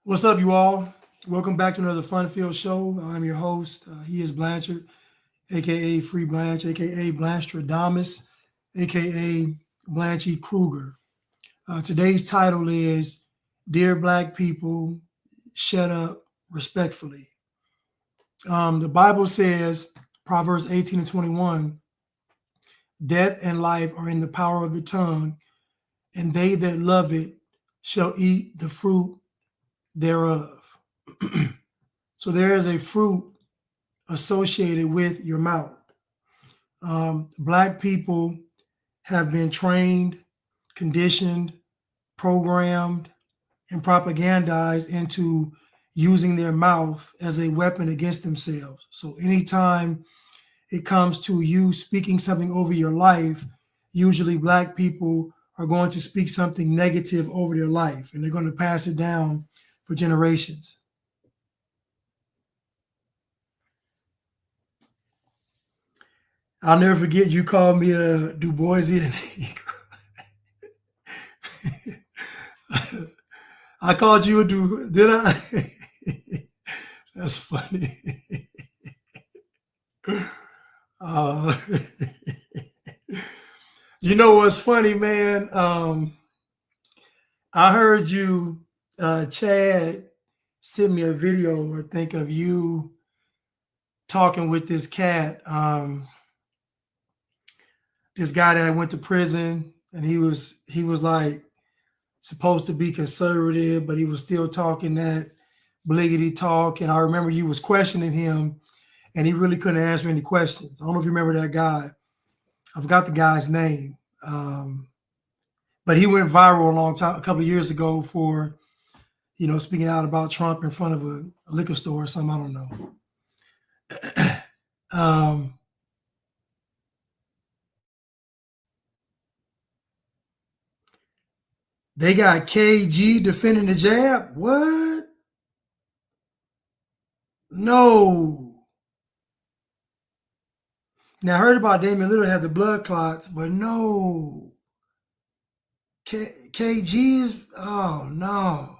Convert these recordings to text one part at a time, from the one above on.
What's up, you all? Welcome back to another fun-filled show. I'm your host. He is Blanchard, aka Free Blanche, aka Blanstradamus, aka Blanchy Kruger. Today's title is "Dear Black People, Shut Up Respectfully." The Bible says, Proverbs 18 and 21, "Death and life are in the power of the tongue, and they that love it shall eat the fruit thereof." So there is a fruit associated with your mouth. Black people have been trained, conditioned, programmed, and propagandized into using their mouth as a weapon against themselves. So anytime it comes to you speaking something over your life, usually Black people are going to speak something negative over their life, and they're going to pass it down for generations. I'll never forget you called me a Du Boisian Negro. I called you a Du. Did I? That's funny. uh, you know what's funny, man? I heard you, Chad, send me a video, I think, of you talking with this cat. This guy that went to prison, and he was like supposed to be conservative, but he was still talking that bliggity talk. And I remember you was questioning him, and he really couldn't answer any questions. I don't know if you remember that guy. I forgot the guy's name, but he went viral a couple of years ago for speaking out about Trump in front of a liquor store or something. I don't know. um, they got KG defending the jab. What? No. Now I heard about Damian Lillard had the blood clots, but no. KG is, oh no,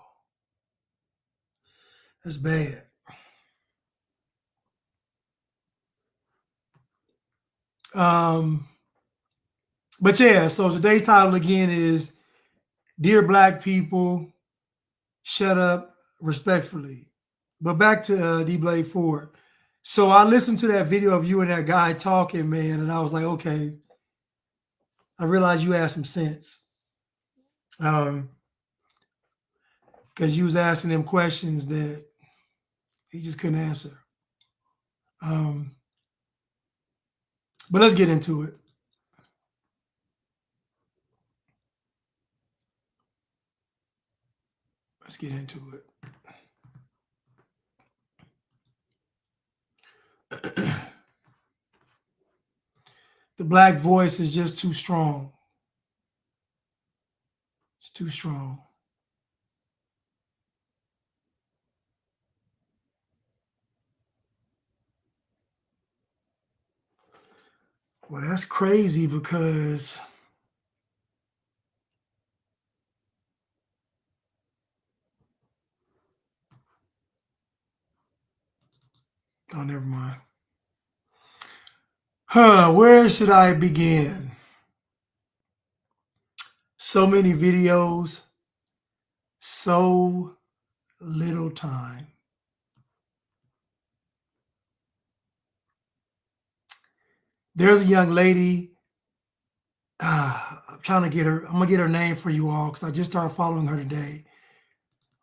that's bad. Um, but yeah, so today's title again is "Dear Black People, Shut Up Respectfully." But back to D Blade Ford. So I listened to that video of you and that guy talking, man, and I was like, okay, I realized you had some sense. Because you was asking him questions that he just couldn't answer. Um, but let's get into it. Let's get into it. The Black voice is just too strong. It's too strong. Well, that's crazy because oh, never mind. Where should I begin? So many videos, so little time. There's a young lady. I'm trying to get her. I'm gonna get her name for you all because I just started following her today.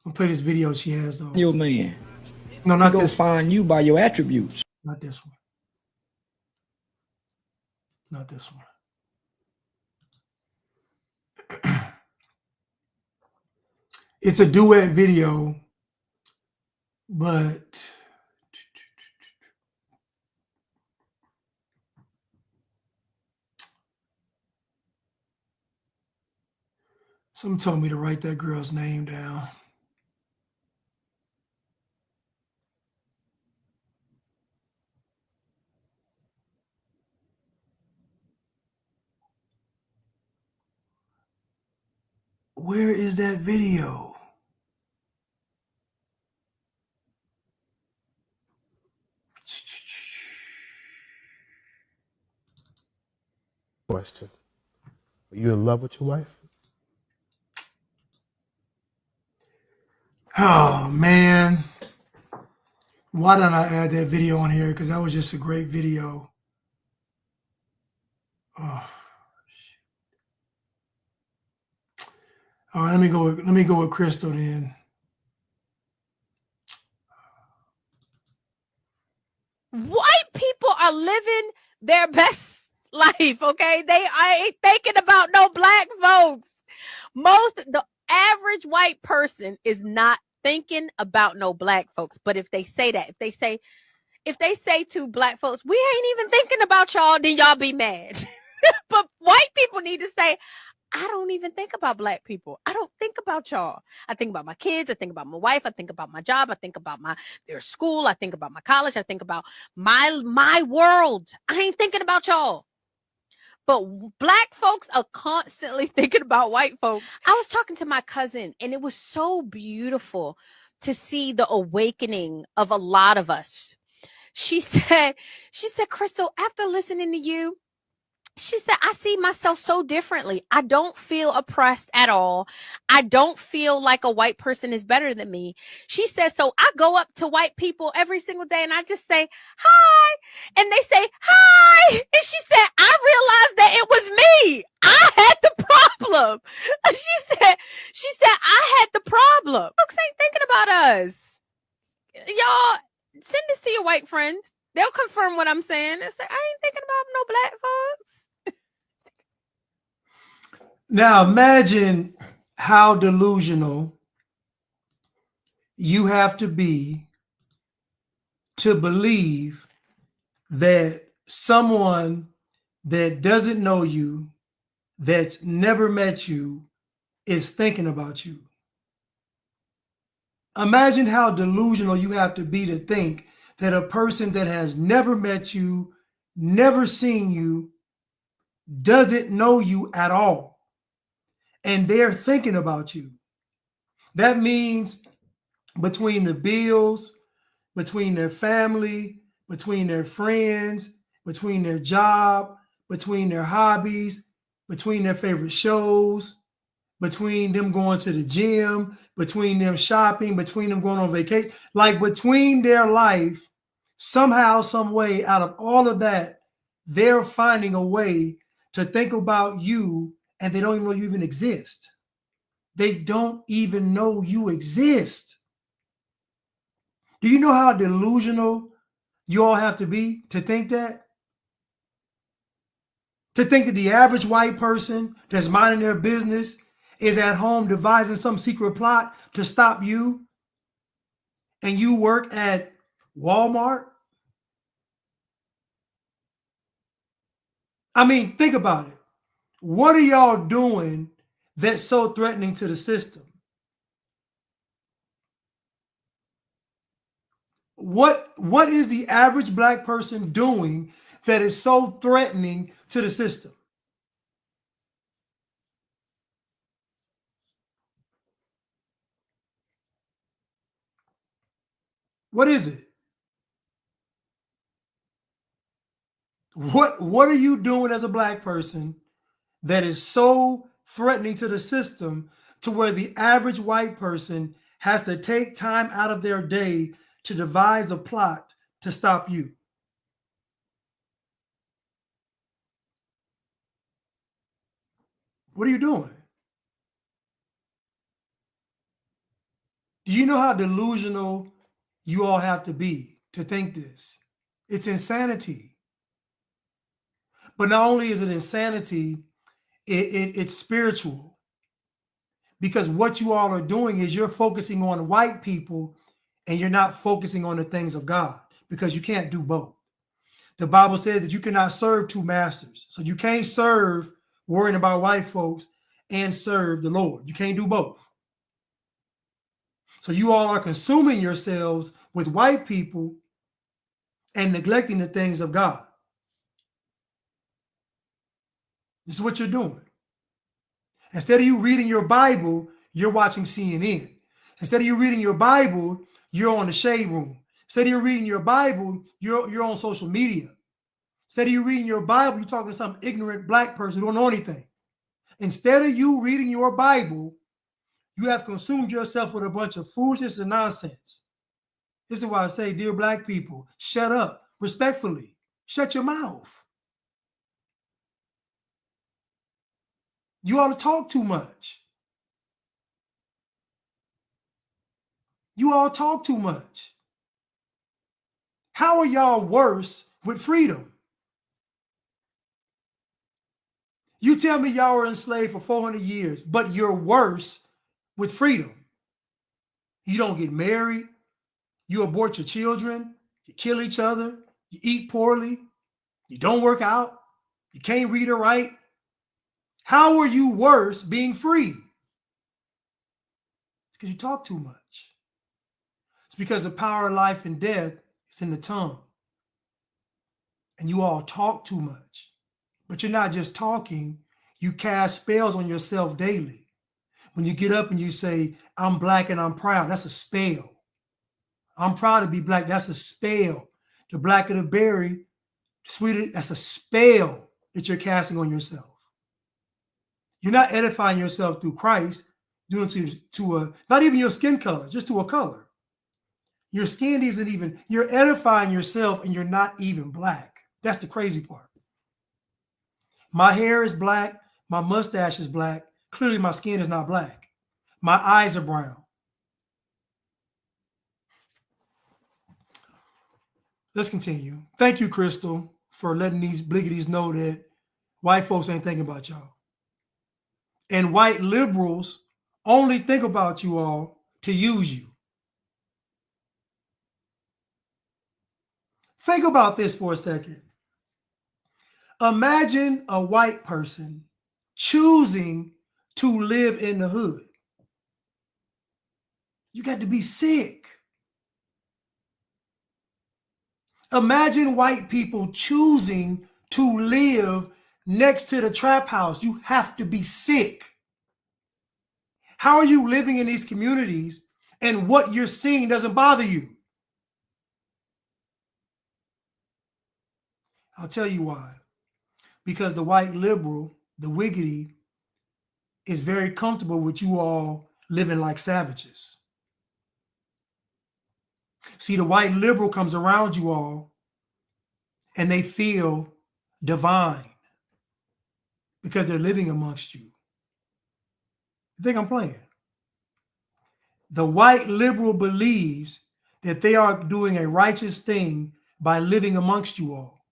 I'm gonna play this video she has though. Your man. No, He not gonna this one. find you by your attributes. Not this one. Not this one. It's a duet video, but someone told me to write that girl's name down. Where is that video? Question. Are you in love with your wife? Oh man, why didn't I add that video on here? Because that was just a great video. Oh. All right, let me go with Crystal then. White people are living their best life, okay? They ain't thinking about no black folks. The average white person is not thinking about no black folks. But if they say that, if they say to black folks, we ain't even thinking about y'all, then y'all be mad. But white people need to say, I don't even think about black people. I don't think about y'all. I think about my kids. I think about my wife. I think about my job. I think about their school. I think about my college. I think about my world. I ain't thinking about y'all. But black folks are constantly thinking about white folks. I was talking to my cousin, and it was so beautiful to see the awakening of a lot of us. She said, Crystal, after listening to you, she said, I see myself so differently. I don't feel oppressed at all. I don't feel like a white person is better than me. She said, so I go up to white people every single day and I just say, hi. And they say, hi. And she said, I realized that it was me. I had the problem. She said, I had the problem. Folks ain't thinking about us. Y'all, send this to your white friends. They'll confirm what I'm saying and say, I ain't thinking about no black folks. Now imagine how delusional you have to be to believe that someone that doesn't know you, that's never met you, is thinking about you. Imagine how delusional you have to be to think that a person that has never met you, never seen you, doesn't know you at all, and they're thinking about you. That means between the bills, between their family, between their friends, between their job, between their hobbies, between their favorite shows, between them going to the gym, between them shopping, between them going on vacation, like between their life, somehow, some way, out of all of that, they're finding a way to think about you, and they don't even know you even exist. They don't even know you exist. Do you know how delusional you all have to be to think that? To think that the average white person that's minding their business is at home devising some secret plot to stop you, and you work at Walmart? I mean, think about it. What are y'all doing that's so threatening to the system? What is the average black person doing that is so threatening to the system? What is it? What are you doing as a black person that is so threatening to the system to where the average white person has to take time out of their day to devise a plot to stop you? What are you doing? Do you know how delusional you all have to be to think this? It's insanity. But not only is it insanity, it's spiritual. Because what you all are doing is you're focusing on white people and you're not focusing on the things of God, because you can't do both. The Bible says that you cannot serve two masters. So you can't serve worrying about white folks and serve the Lord. You can't do both. So you all are consuming yourselves with white people and neglecting the things of God. This is what you're doing. Instead of you reading your Bible, you're watching CNN. Instead of you reading your Bible, you're on the shade room. Instead of you reading your Bible, you're on social media. Instead of you reading your Bible, you're talking to some ignorant black person who don't know anything. Instead of you reading your Bible, you have consumed yourself with a bunch of foolishness and nonsense. This is why I say, dear black people, shut up respectfully. Shut your mouth. You ought to talk too much. You all talk too much. How are y'all worse with freedom? You tell me y'all were enslaved for 400 years, but you're worse with freedom. You don't get married. You abort your children. You kill each other. You eat poorly. You don't work out. You can't read or write. How are you worse being free? It's because you talk too much. It's because the power of life and death is in the tongue. And you all talk too much. But you're not just talking. You cast spells on yourself daily. When you get up and you say, I'm black and I'm proud, that's a spell. I'm proud to be black, that's a spell. The blacker the berry, the sweeter, that's a spell that you're casting on yourself. You're not edifying yourself through Christ, doing to a, not even your skin color, just to a color. Your skin isn't even, you're edifying yourself and you're not even black. That's the crazy part. My hair is black. My mustache is black. Clearly my skin is not black. My eyes are brown. Let's continue. Thank you, Crystal, for letting these bliggities know that white folks ain't thinking about y'all. And white liberals only think about you all to use you. Think about this for a second. Imagine a white person choosing to live in the hood. You got to be sick. Imagine white people choosing to live next to the trap house. You have to be sick. How are you living in these communities and what you're seeing doesn't bother you? I'll tell you why. Because the white liberal, the wiggity, is very comfortable with you all living like savages. See, the white liberal comes around you all and they feel divine because they're living amongst you. You think I'm playing? The white liberal believes that they are doing a righteous thing by living amongst you all.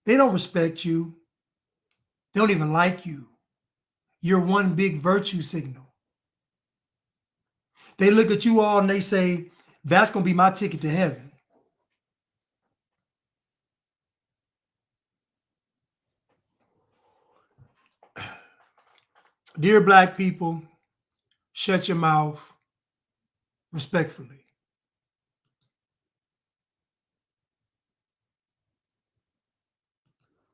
They don't respect you. They don't even like you. You're one big virtue signal. They look at you all and they say, that's going to be my ticket to heaven. Dear black people, shut your mouth respectfully.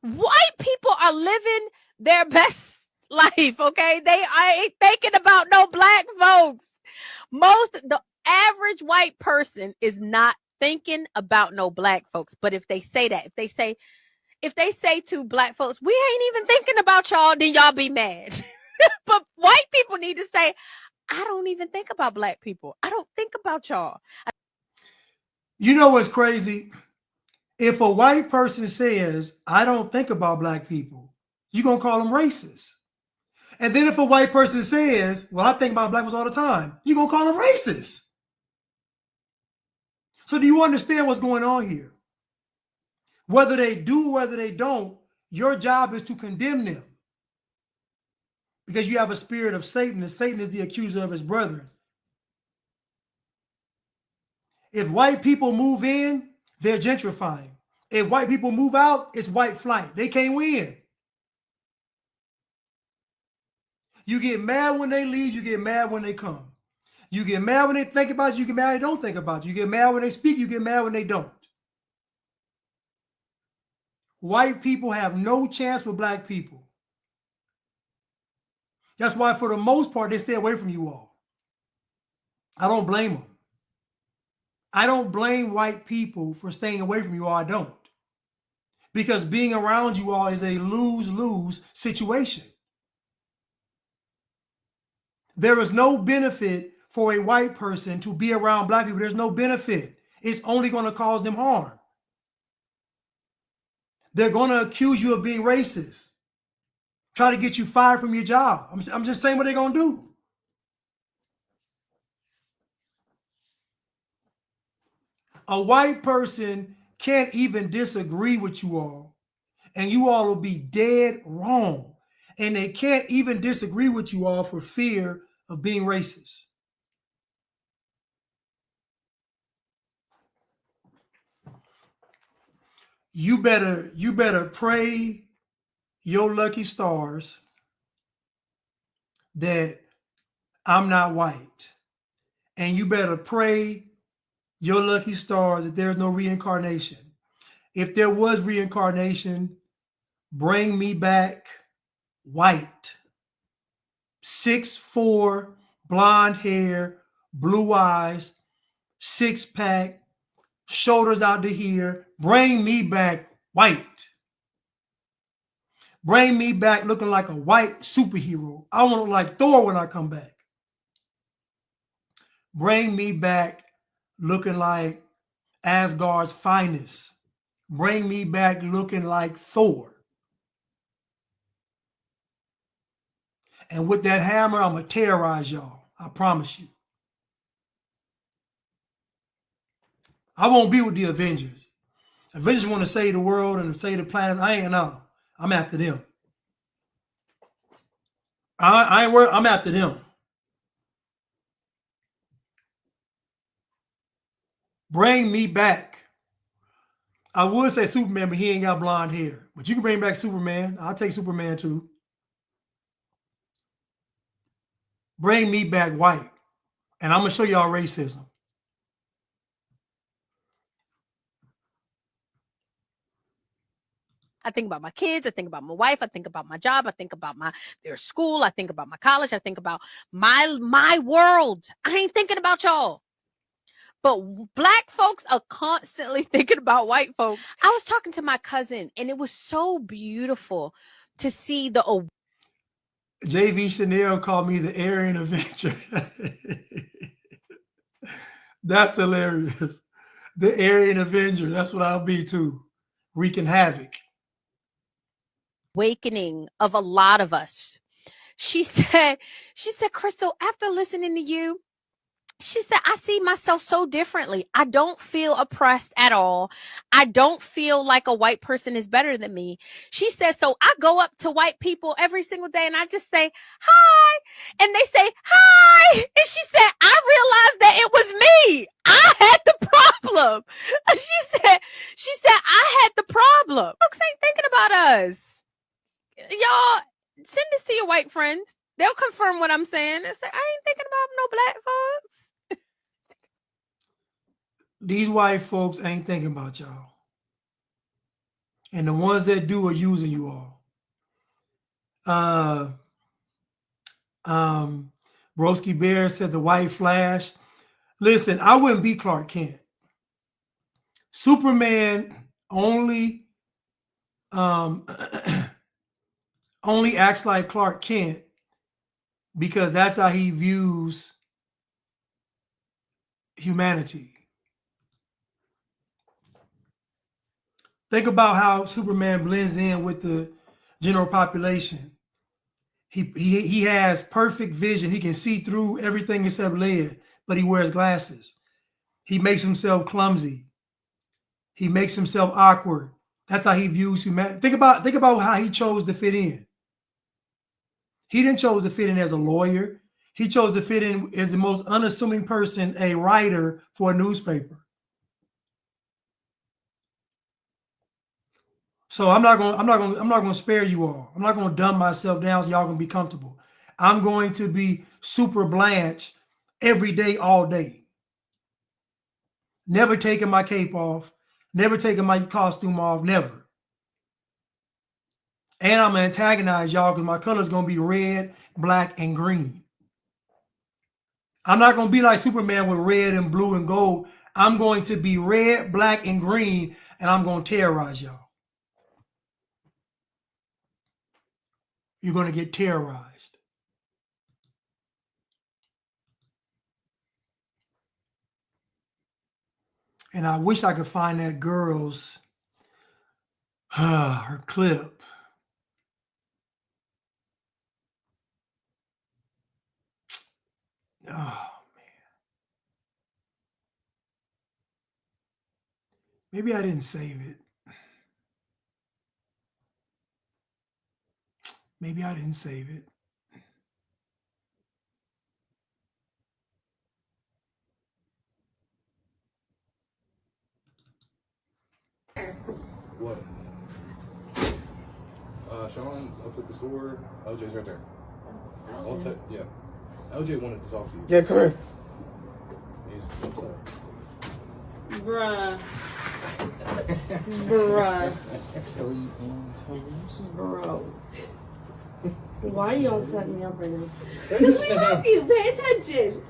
White people are living their best life, okay? They ain't thinking about no black folks. The average white person is not thinking about no black folks. But if they say that, if they say to black folks, we ain't even thinking about y'all, then y'all be mad. But white people need to say, I don't even think about black people. I don't think about y'all. You know what's crazy? If a white person says, I don't think about black people, you're going to call them racist. And then if a white person says, well, I think about black people all the time, you're going to call them racist. So do you understand what's going on here? Whether they do, whether they don't, your job is to condemn them. Because you have a spirit of Satan, and Satan is the accuser of his brethren. If white people move in, they're gentrifying. If white people move out, it's white flight. They can't win. You get mad when they leave, you get mad when they come. You get mad when they think about you, you get mad when they don't think about you. You get mad when they speak, you get mad when they don't. White people have no chance with black people. That's why, for the most part, they stay away from you all. I don't blame them. I don't blame white people for staying away from you all. I don't. Because being around you all is a lose-lose situation. There is no benefit for a white person to be around black people. There's no benefit. It's only going to cause them harm. They're going to accuse you of being racist. Try to get you fired from your job. I'm just saying what they're going to do. A white person can't even disagree with you all, and you all will be dead wrong. And they can't even disagree with you all for fear of being racist. You better pray your lucky stars that I'm not white. And you better pray your lucky stars that there's no reincarnation. If there was reincarnation, bring me back white. 6'4", blonde hair, blue eyes, six-pack, shoulders out to here. Bring me back white. Bring me back looking like a white superhero. I want to look like Thor when I come back. Bring me back looking like Asgard's finest. Bring me back looking like Thor. And with that hammer, I'm going to terrorize y'all. I promise you. I won't be with the Avengers. Avengers want to save the world and save the planet. I ain't know. I'm after them. I ain't worried. I'm after them. Bring me back. I would say Superman, but he ain't got blonde hair. But you can bring back Superman. I'll take Superman too. Bring me back white. And I'm going to show y'all racism. I think about my kids. I think about my wife. I think about my job. I think about their school. I think about my college. I think about my world. I ain't thinking about y'all. But black folks are constantly thinking about white folks. I was talking to my cousin, and it was so beautiful to see the JV Chanel called me the Aryan Avenger. That's hilarious. The Aryan Avenger. That's what I'll be too. Wreaking havoc. Awakening of a lot of us. She said, Crystal, after listening to you, she said, I see myself so differently. I don't feel oppressed at all. I don't feel like a white person is better than me. She said, so I go up to white people every single day and I just say, hi. And they say, hi. And she said, I realized that it was me. I had the problem. She said, I had the problem. Folks ain't thinking about us. Y'all, send this to your white friends. They'll confirm what I'm saying and say, I ain't thinking about no black folks. These white folks ain't thinking about y'all. And the ones that do are using you all. Broski Bear said the white Flash. Listen, I wouldn't be Clark Kent. Superman only only acts like Clark Kent because that's how he views humanity. Think about how Superman blends in with the general population. He has perfect vision. He can see through everything except lead, but he wears glasses. He makes himself clumsy. He makes himself awkward. That's how he views humanity. Think about how he chose to fit in. He didn't chose to fit in as a lawyer. He chose to fit in as the most unassuming person, a writer for a newspaper. So I'm not going to spare you all. I'm not going to dumb myself down so y'all can be comfortable. I'm going to be super Blanche every day, all day. Never taking my cape off, never taking my costume off, never. And I'm going to antagonize y'all because my color is going to be red, black, and green. I'm not going to be like Superman with red and blue and gold. I'm going to be red, black, and green, and I'm going to terrorize y'all. You're going to get terrorized. And I wish I could find that girl's her clip. Oh, man. Maybe I didn't save it. Maybe I didn't save it. What? Sean up at the store. LJ's right there. Yeah. LJ wanted to talk to you. Yeah, come here. He's upset. Bruh. Bruh. Bro. Why are y'all setting me up right now? Because we love you. Pay attention.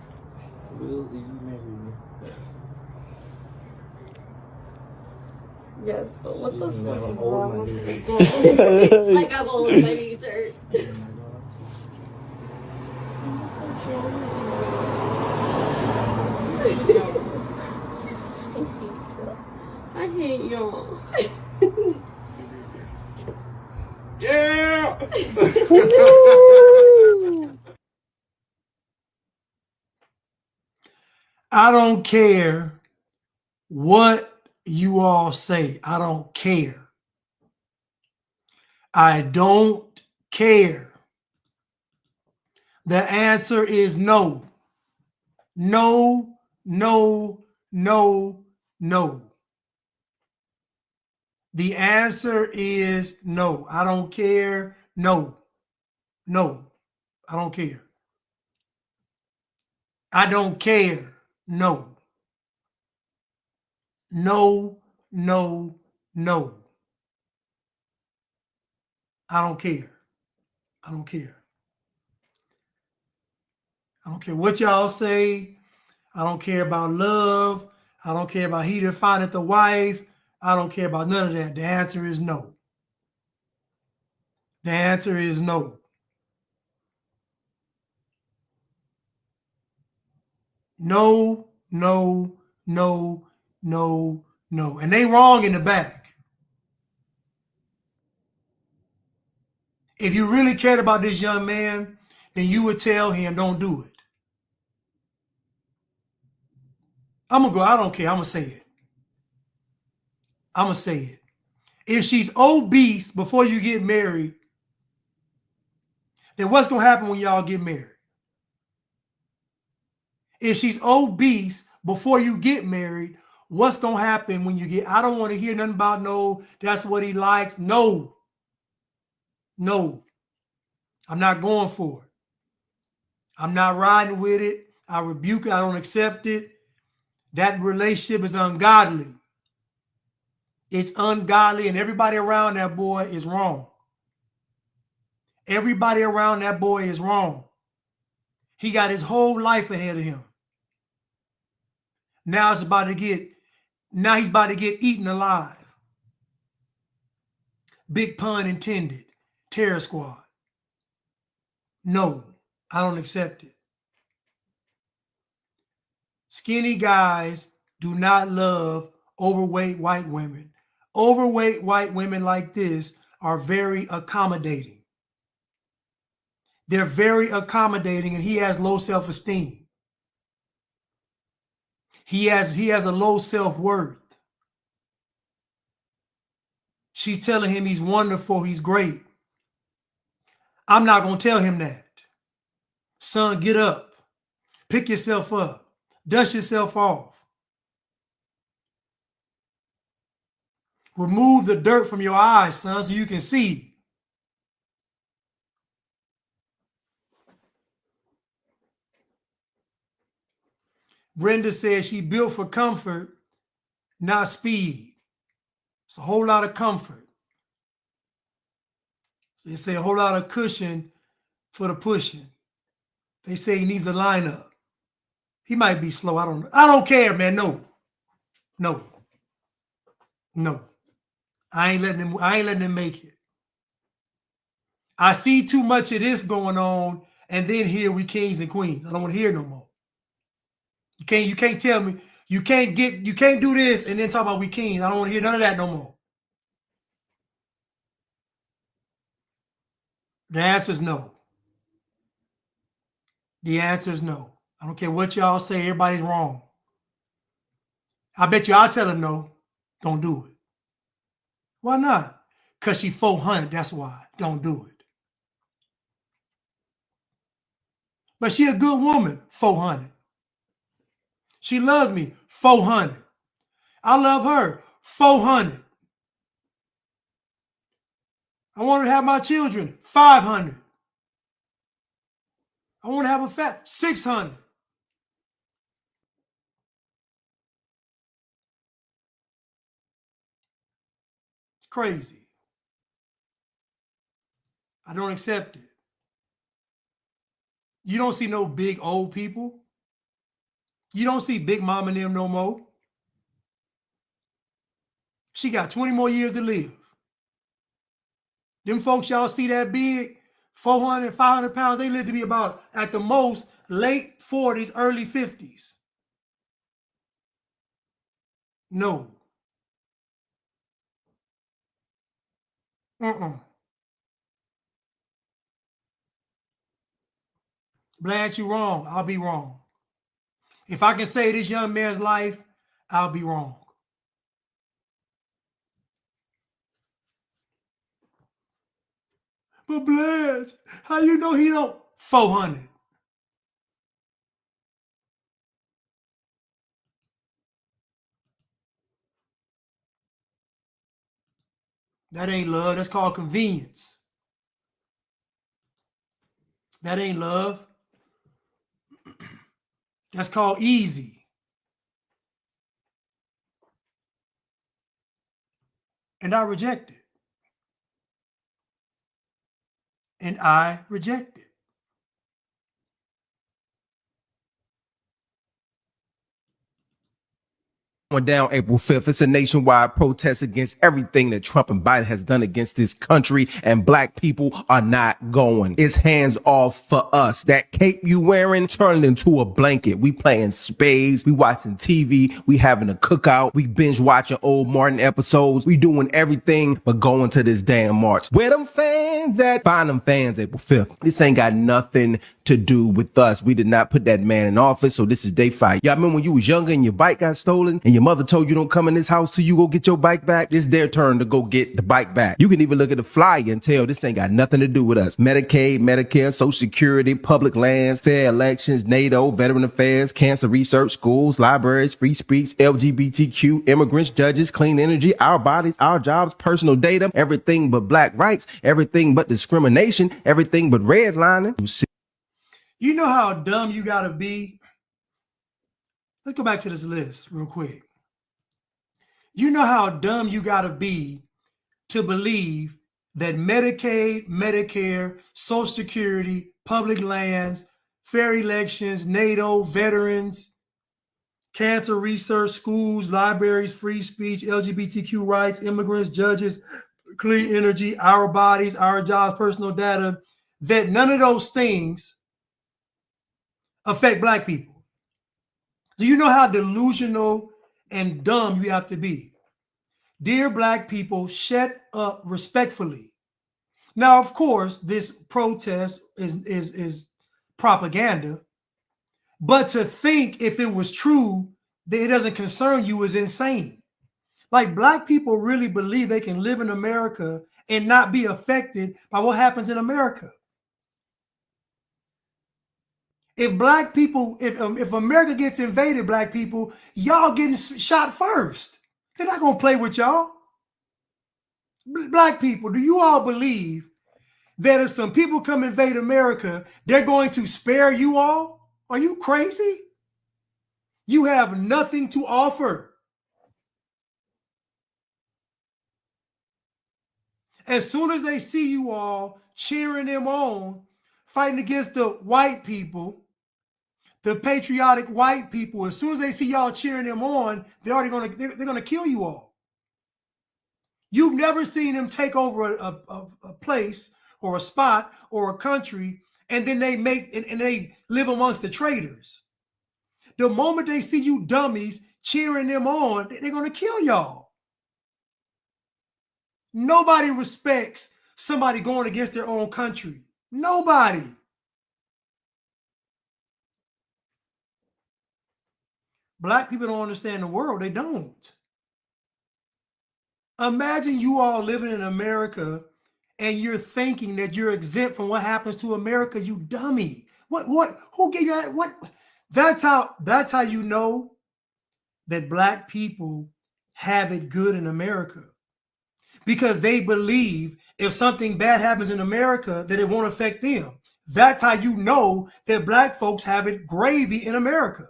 Will you marry me? Yes, but what the She's fuck never is old, wrong my with dude. this girl? It's like I'm old and my knees hurt. I hate y'all. Yeah! I don't care what you all say. I don't care. I don't care. The answer is no. No, no, no, no. The answer is no. I don't care. No. No. I don't care. I don't care. No. No, no, no. I don't care. I don't care. I don't care what y'all say. I don't care about love. I don't care about he that findeth the wife. I don't care about none of that. The answer is no. The answer is no. No, no, no, no, no. And they wrong in the back. If you really cared about this young man, then you would tell him, don't do it. I'm going to go, I don't care. I'm going to say it. I'm going to say it. If she's obese before you get married, then what's going to happen when y'all get married? If she's obese before you get married, what's going to happen when you get, I don't want to hear nothing about no, that's what he likes. No. No. I'm not going for it. I'm not riding with it. I rebuke it. I don't accept it. That relationship is ungodly. It's ungodly, and everybody around that boy is wrong. Everybody around that boy is wrong. He got his whole life ahead of him. Now he's about to get eaten alive. Big pun intended. Terror squad. No, I don't accept it. Skinny guys do not love overweight white women. Overweight white women like this are very accommodating. They're very accommodating, and he has low self-esteem. He has a low self-worth. She's telling him he's wonderful, he's great. I'm not going to tell him that. Son, get up. Pick yourself up. Dust yourself off. Remove the dirt from your eyes, son, so you can see. Brenda says she built for comfort, not speed. It's a whole lot of comfort. So they say a whole lot of cushion for the pushing. They say he needs a lineup. He might be slow. I don't care, man. No. No. No. I ain't letting them make it. I see too much of this going on, and then here we kings and queens. I don't want to hear no more. You can't tell me you can't do this and then talk about we kings. I don't want to hear none of that no more. The answer is no. The answer is no. I don't care what y'all say, everybody's wrong. I bet you I'll tell her no. Don't do it. Why not? Because she 400, that's why. Don't do it. But she a good woman, 400. She loved me, 400. I love her, 400. I want to have my children, 500. I want to have a fat 600. It's crazy. I don't accept it. You don't see no big old people. You don't see Big Mama and them no more. She got 20 more years to live. Them folks y'all see that big, 400, 500 pounds, they live to be about, at the most, late 40s, early 50s. No. Blanche, you wrong. I'll be wrong. If I can save this young man's life, I'll be wrong. But Blanche, how you know he don't? 400. That ain't love. That's called convenience. That ain't love. That's called easy. And I reject it. And I reject it. Going down April 5th. It's a nationwide protest against everything that Trump and Biden has done against this country, and black people are not going. It's hands off for us. That cape you wearing, turn it into a blanket. We playing spades, we watching TV, we having a cookout, we binge watching old Martin episodes, we doing everything but going to this damn march. Where them fans at? Find them fans April 5th. This ain't got nothing to do with us. We did not put that man in office, so this is day fight. Y'all remember when you was younger and your bike got stolen and your mother told you don't come in this house till you go get your bike back? It's their turn to go get the bike back. You can even look at the flyer and tell this ain't got nothing to do with us. Medicaid, Medicare, Social Security, public lands, fair elections, NATO, veteran affairs, cancer research, schools, libraries, free speech, LGBTQ, immigrants, judges, clean energy, our bodies, our jobs, personal data, everything but black rights, everything but discrimination, everything but redlining. You know how dumb you got to be? Let's go back to this list real quick. You know how dumb you got to be to believe that Medicaid, Medicare, Social Security, public lands, fair elections, NATO, veterans, cancer research, schools, libraries, free speech, LGBTQ rights, immigrants, judges, clean energy, our bodies, our jobs, personal data, that none of those things affect black people. Do you know how delusional and dumb you have to be? Dear black people, shut up respectfully. Now, of course, this protest is propaganda, but to think if it was true that it doesn't concern you is insane. Like, black people really believe they can live in America and not be affected by what happens in America. If black people, if America gets invaded, black people, y'all getting shot first. They're not gonna play with y'all. Black people, do you all believe that if some people come invade America, they're going to spare you all? Are you crazy? You have nothing to offer. As soon as they see you all cheering them on, fighting against the white people, The patriotic white people, as soon as they see y'all cheering them on, they're gonna kill you all. You've never seen them take over a place or a spot or a country, and then they live amongst the traitors. The moment they see you dummies cheering them on, they're gonna kill y'all. Nobody respects somebody going against their own country. Nobody. Black people don't understand the world. They don't. Imagine you all living in America and you're thinking that you're exempt from what happens to America, you dummy. Who gave you that? That's how you know that Black people have it good in America. Because they believe if something bad happens in America, that it won't affect them. That's how you know that Black folks have it gravy in America.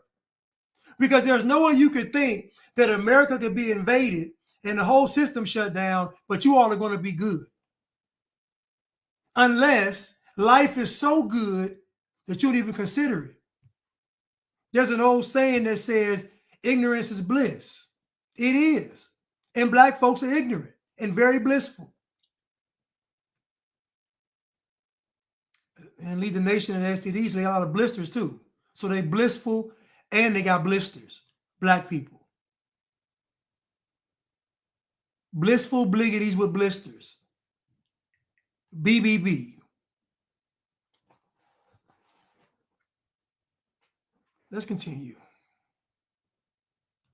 Because there's no way you could think that America could be invaded and the whole system shut down, but you all are going to be good. Unless life is so good that you don't even consider it. There's an old saying that says, ignorance is bliss. It is. And Black folks are ignorant and very blissful. And lead the nation in STDs, so they got a lot of blisters too. So they blissful and they got blisters. Black people. Blissful bliggities with blisters. BBB. Let's continue.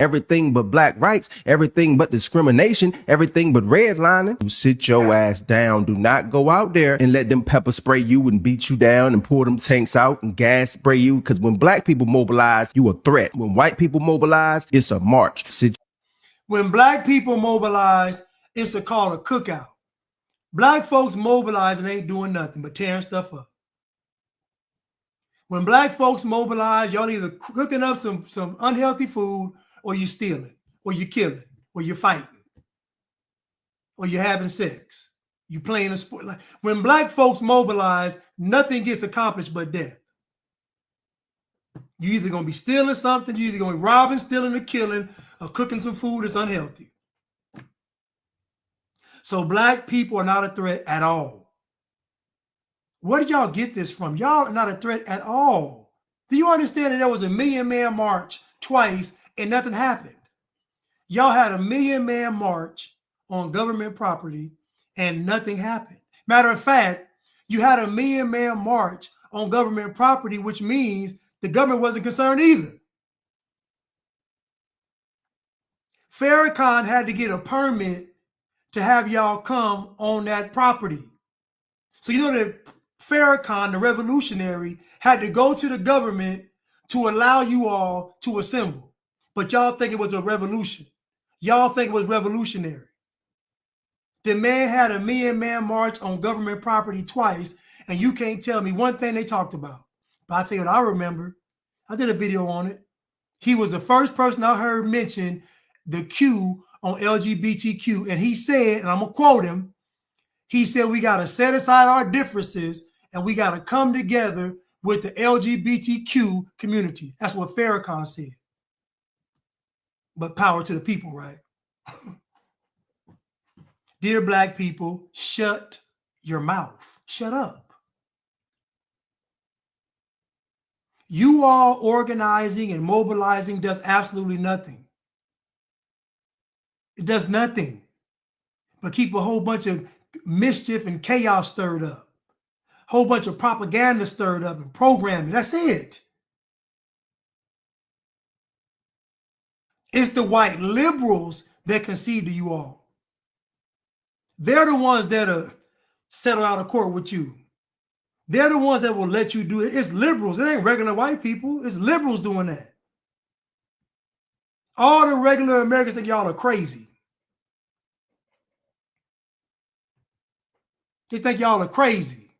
Everything but black rights, everything but discrimination, everything but redlining. You sit your ass down. Do not go out there and let them pepper spray you and beat you down and pour them tanks out and gas spray you. Because when Black people mobilize, you a threat. When white people mobilize, it's a march. When Black people mobilize, it's called a cookout. Black folks mobilize and ain't doing nothing but tearing stuff up. When Black folks mobilize, y'all either cooking up some unhealthy food, or you stealing, or you killing, or you're fighting, or you're having sex. You playing a sport. Like when Black folks mobilize, nothing gets accomplished but death. You either gonna be stealing something, you either gonna be robbing, stealing, or killing, or cooking some food that's unhealthy. So Black people are not a threat at all. Where did y'all get this from? Y'all are not a threat at all. Do you understand that there was a 1 million man march twice and nothing happened? Y'all had a 1 million man march on government property and nothing happened. Matter of fact, you had a 1 million man march on government property, which means the government wasn't concerned either. Farrakhan had to get a permit to have y'all come on that property. So you know that Farrakhan, the revolutionary, had to go to the government to allow you all to assemble. But y'all think it was a revolution. Y'all think it was revolutionary. The man had a 1 million man march on government property twice, and you can't tell me one thing they talked about. But I'll tell you what I remember. I did a video on it. He was the first person I heard mention the Q on LGBTQ. And he said, and I'm going to quote him, he said, we got to set aside our differences and we got to come together with the LGBTQ community. That's what Farrakhan said. But power to the people, right? Dear Black people, shut your mouth. Shut up. You all organizing and mobilizing does absolutely nothing. It does nothing but keep a whole bunch of mischief and chaos stirred up. A whole bunch of propaganda stirred up and programming. That's it. It's the white liberals that concede to you all. They're the ones that'll settle out of court with you. They're the ones that will let you do it. It's liberals. It ain't regular white people. It's liberals doing that. All the regular Americans think y'all are crazy. They think y'all are crazy.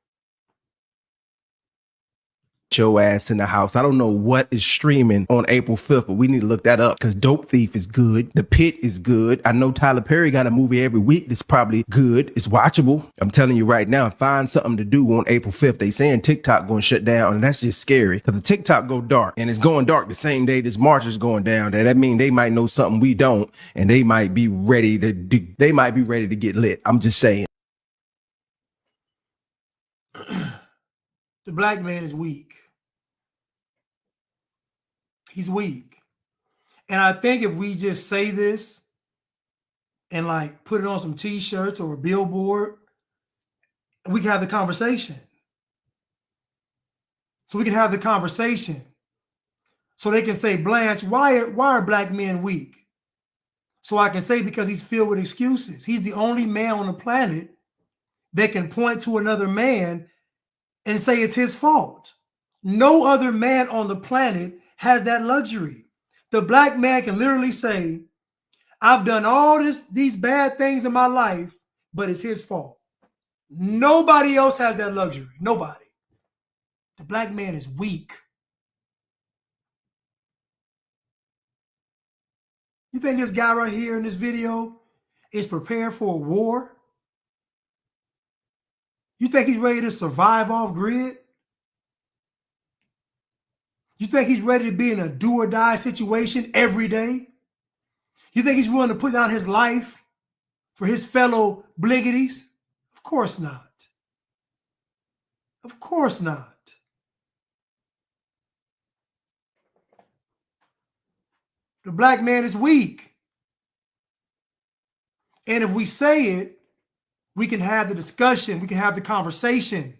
your ass in the house. I don't know what is streaming on April 5th, but we need to look that up because Dope Thief is good. The Pit is good. I know Tyler Perry got a movie every week that's probably good. It's watchable. I'm telling you right now, find something to do on April 5th. They saying TikTok going to shut down, and that's just scary because the TikTok go dark, and it's going dark the same day this march is going down. That means they might know something we don't, and they might be ready to get lit. I'm just saying. The black man is weak. He's weak. And I think if we just say this and like put it on some t-shirts or a billboard, we can have the conversation. So we can have the conversation. So they can say, Blanche, why are black men weak? So I can say, because he's filled with excuses. He's the only man on the planet that can point to another man and say it's his fault. No other man on the planet has that luxury. The black man can literally say, I've done all these bad things in my life, but it's his fault. Nobody else has that luxury. Nobody. The black man is weak. You think this guy right here in this video is prepared for a war? You think he's ready to survive off grid? You think he's ready to be in a do or die situation every day? You think he's willing to put down his life for his fellow bliggities? Of course not. Of course not. The black man is weak. And if we say it, we can have the discussion, we can have the conversation.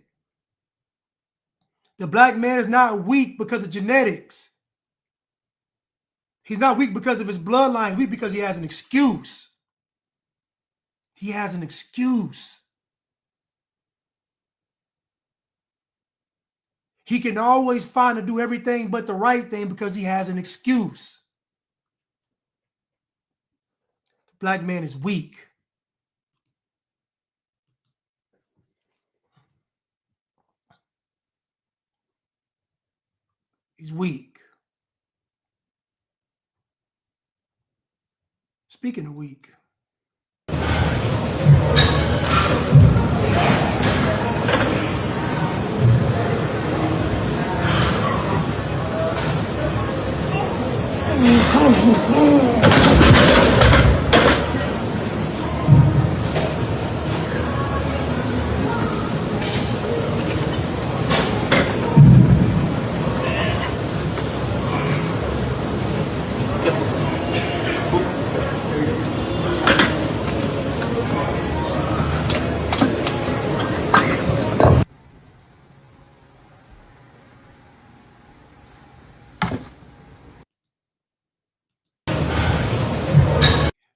The black man is not weak because of genetics. He's not weak because of his bloodline. He's weak because he has an excuse. He has an excuse. He can always find to do everything but the right thing because he has an excuse. The black man is weak. He's weak. Speaking of weak.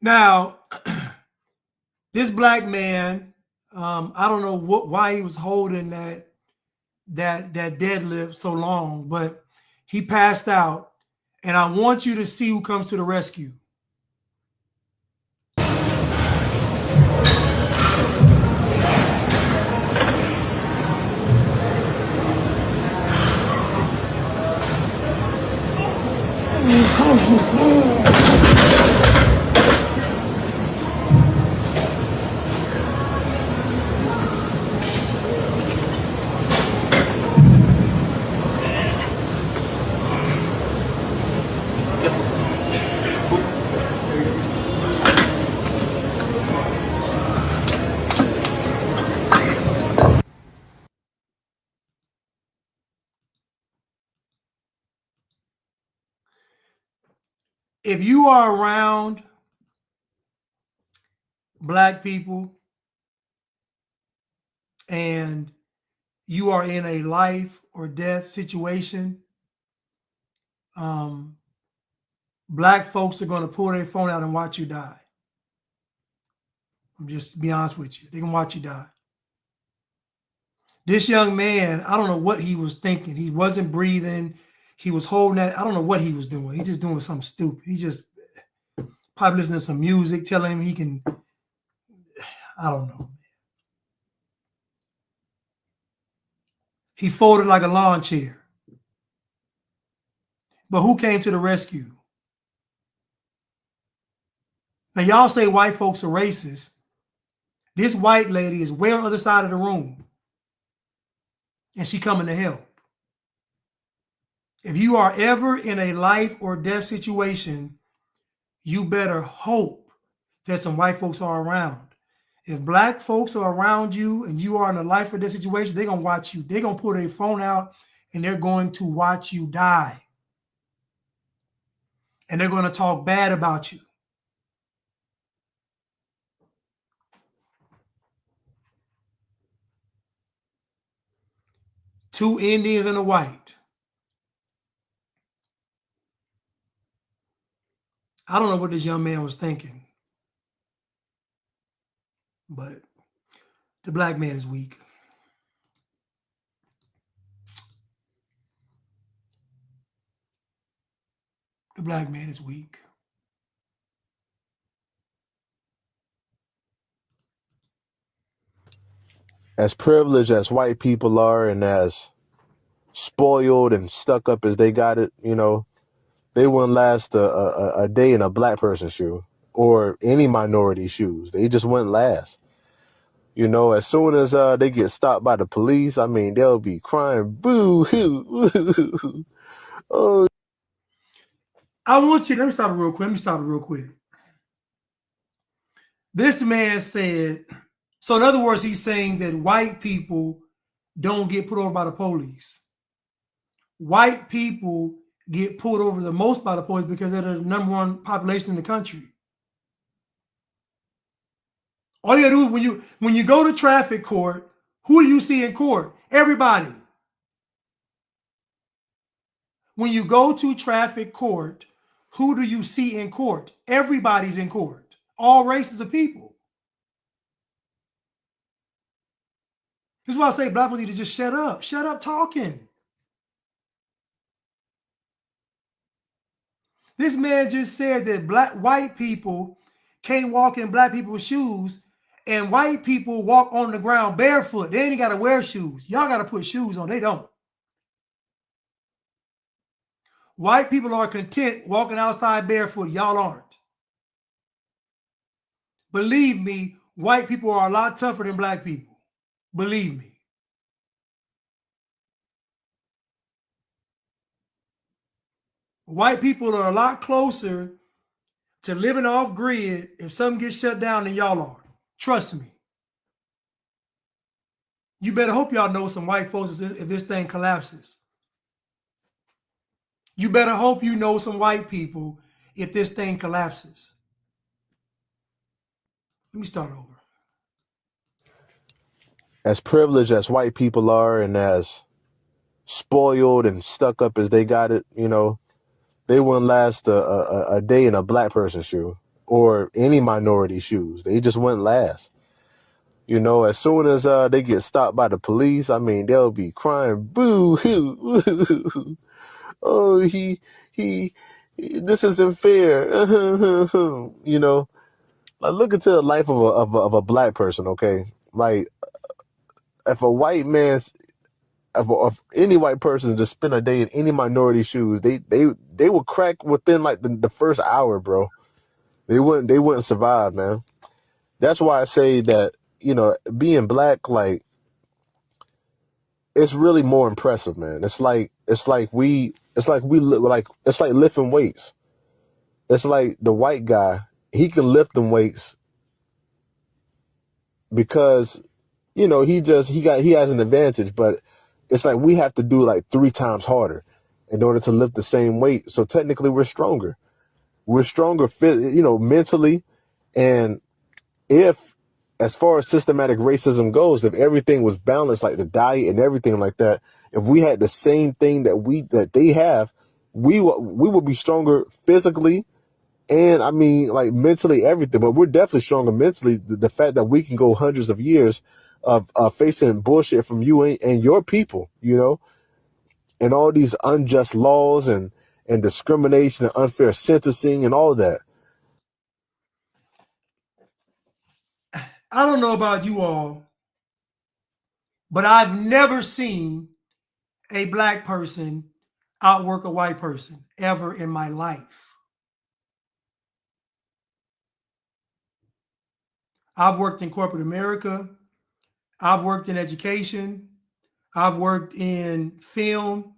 Now, this black man, I don't know why he was holding that deadlift so long, but he passed out. And I want you to see who comes to the rescue. If you are around black people and you are in a life or death situation, black folks are going to pull their phone out and watch you die. I'm just be honest with you. They can watch you die. This young man, I don't know what he was thinking. He wasn't breathing. He was holding that. I don't know what he was doing. He's just doing something stupid. He just probably listening to some music, telling him he can, I don't know. He folded like a lawn chair. But who came to the rescue? Now, y'all say white folks are racist. This white lady is way on the other side of the room, and she coming to help. If you are ever in a life or death situation, you better hope that some white folks are around. If black folks are around you and you are in a life or death situation, they're going to watch you. They're going to pull their phone out and they're going to watch you die. And they're going to talk bad about you. Two Indians and a white. I don't know what this young man was thinking, but the black man is weak. The black man is weak. As privileged as white people are and as spoiled and stuck up as they got it, you know, they wouldn't last a day in a black person's shoe or any minority shoes. They just wouldn't last. You know, as soon as they get stopped by the police, I mean, they'll be crying, boo hoo. Oh, I want you, let me stop it real quick. This man said, so in other words, he's saying that white people don't get put over by the police. White people get pulled over the most by the police because they're the number one population in the country. All you gotta do is when you go to traffic court, who do you see in court? Everybody. When you go to traffic court, who do you see in court? Everybody's in court. All races of people. This is why I say black people need to just shut up. Shut up talking. This man just said that white people can't walk in black people's shoes, and white people walk on the ground barefoot. They ain't got to wear shoes. Y'all got to put shoes on. They don't. White people are content walking outside barefoot. Y'all aren't. Believe me, white people are a lot tougher than black people. Believe me. White people are a lot closer to living off grid if something gets shut down than y'all are. Trust me. You better hope y'all know some white folks if this thing collapses. You better hope you know some white people if this thing collapses. Let me start over. as privileged as white people are and as spoiled and stuck up as they got it, you know, they wouldn't last a day in a black person's shoe or any minority shoes. They just wouldn't last. You know, as soon as they get stopped by the police, I mean, they'll be crying, boo hoo. Oh, this isn't fair. You know, like look into the life of a black person. Okay, like if a white man's if any white person just spend a day in any minority shoes, they would crack within like the first hour, bro. They wouldn't survive, man. That's why I say that, you know, being black, like, it's really more impressive, man. It's like lifting weights. It's like the white guy, he can lift them weights because, you know, he has an advantage, but it's like we have to do like 3 times harder in order to lift the same weight. So technically we're stronger. We're stronger, you know, mentally. And if, as far as systematic racism goes, if everything was balanced, like the diet and everything like that, if we had the same thing that they have, we would be stronger physically and I mean like mentally, everything. But we're definitely stronger mentally. The fact that we can go hundreds of years of facing bullshit from you and your people, you know, and all these unjust laws and discrimination and unfair sentencing and all that. I don't know about you all, but I've never seen a black person outwork a white person ever in my life. I've worked in corporate America. I've worked in education. I've worked in film,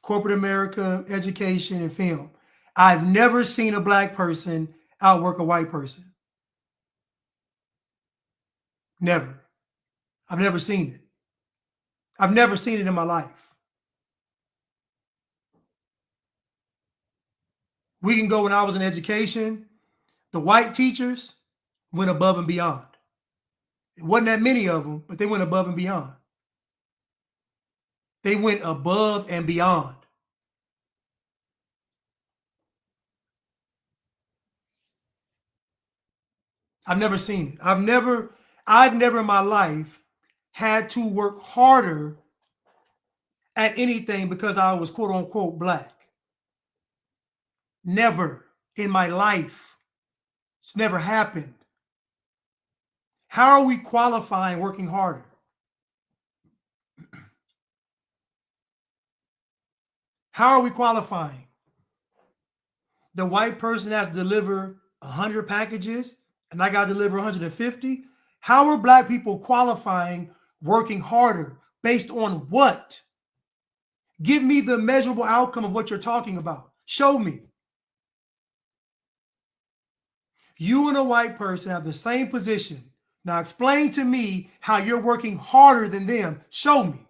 corporate America, education, and film. I've never seen a black person outwork a white person. Never. I've never seen it. I've never seen it in my life. We can go when I was in education, the white teachers went above and beyond. It wasn't that many of them, but they went above and beyond. They went above and beyond. I've never seen it. I've never in my life had to work harder at anything because I was quote unquote black. Never in my life. It's never happened. How are we qualifying working harder? How are we qualifying? The white person has to deliver 100 packages and I got to deliver 150. How are black people qualifying working harder based on what? Give me the measurable outcome of what you're talking about. Show me. You and a white person have the same position. Now explain to me how you're working harder than them. Show me.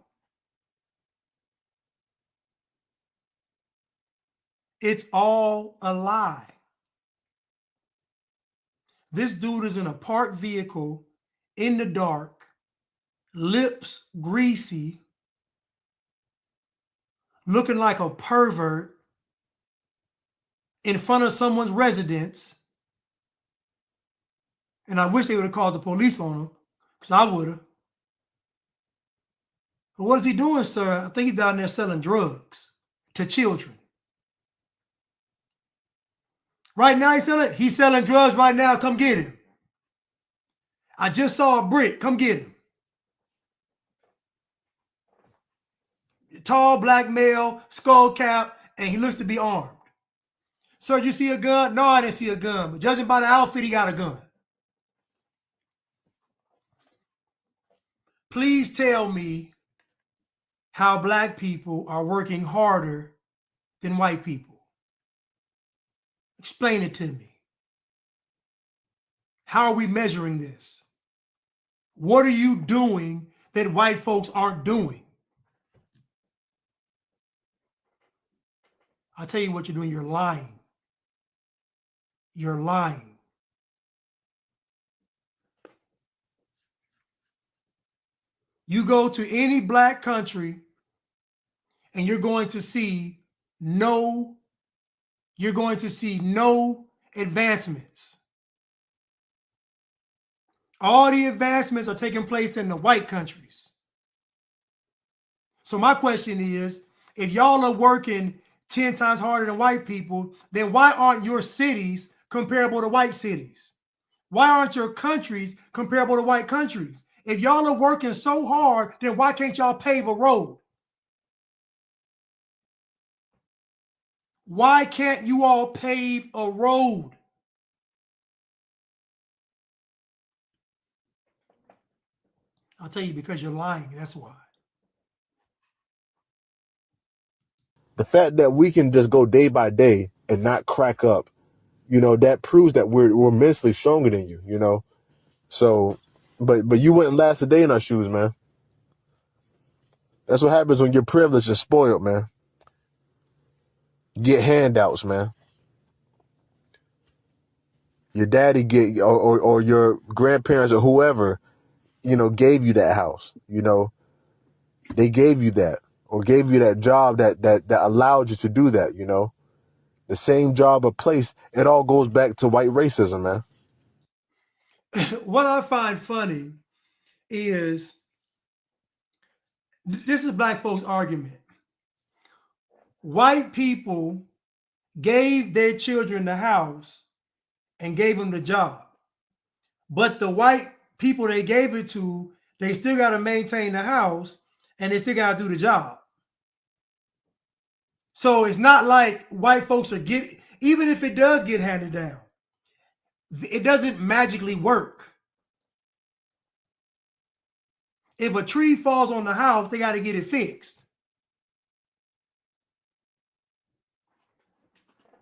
It's all a lie. This dude is in a parked vehicle in the dark, lips greasy, looking like a pervert in front of someone's residence. And I wish they would have called the police on him, because I would have. But what is he doing, sir? I think he's down there selling drugs to children. Right now he's selling drugs right now. Come get him. I just saw a brick. Come get him. Tall black male, skull cap, and he looks to be armed. Sir, you see a gun? No, I didn't see a gun. But judging by the outfit, he got a gun. Please tell me how black people are working harder than white people. Explain it to me. How are we measuring this? What are you doing that white folks aren't doing? I'll tell you what you're doing. You're lying. You're lying. You go to any black country and you're going to see no advancements. All the advancements are taking place in the white countries. So my question is, if y'all are working 10 times harder than white people, then why aren't your cities comparable to white cities? Why aren't your countries comparable to white countries? If y'all are working so hard, then why can't y'all pave a road? Why can't you all pave a road? I'll tell you, because you're lying. That's why. The fact that we can just go day by day and not crack up, that proves that we're mentally stronger than you. So, but you wouldn't last a day in our shoes, man. That's what happens when you're privileged and spoiled, man. Get handouts, man. Your daddy or your grandparents or whoever, gave you that house. They gave you that or gave you that job that allowed you to do that. The same job or place. It all goes back to white racism, man. What I find funny is this is black folks' argument. White people gave their children the house and gave them the job. But the white people they gave it to, they still got to maintain the house and they still got to do the job. So it's not like white folks are getting, even if it does get handed down, it doesn't magically work. If a tree falls on the house, they got to get it fixed.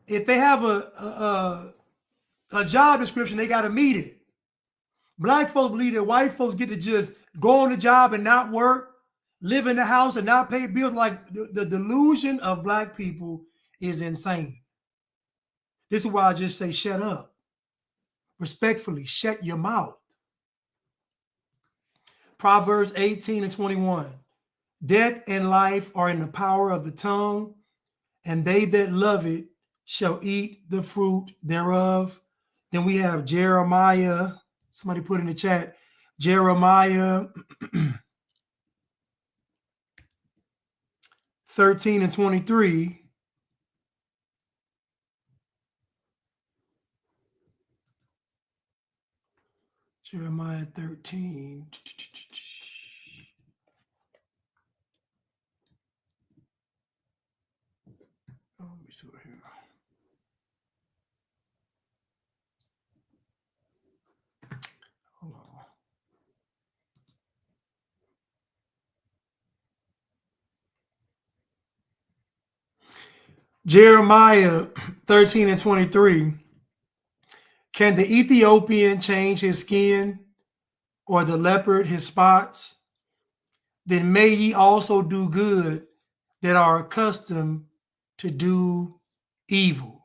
If they have a job description, they got to meet it. Black folks believe that white folks get to just go on the job and not work, live in the house and not pay bills. Like the delusion of black people is insane. This is why I just say shut up. Respectfully, shut your mouth. Proverbs 18:21. Death and life are in the power of the tongue, and they that love it shall eat the fruit thereof. Then we have Jeremiah. Somebody put in the chat, Jeremiah 13:23. Jeremiah 13. Oh, let me see it here. Hold on. Jeremiah 13:23. Can the Ethiopian change his skin, or the leopard his spots? Then may ye also do good that are accustomed to do evil.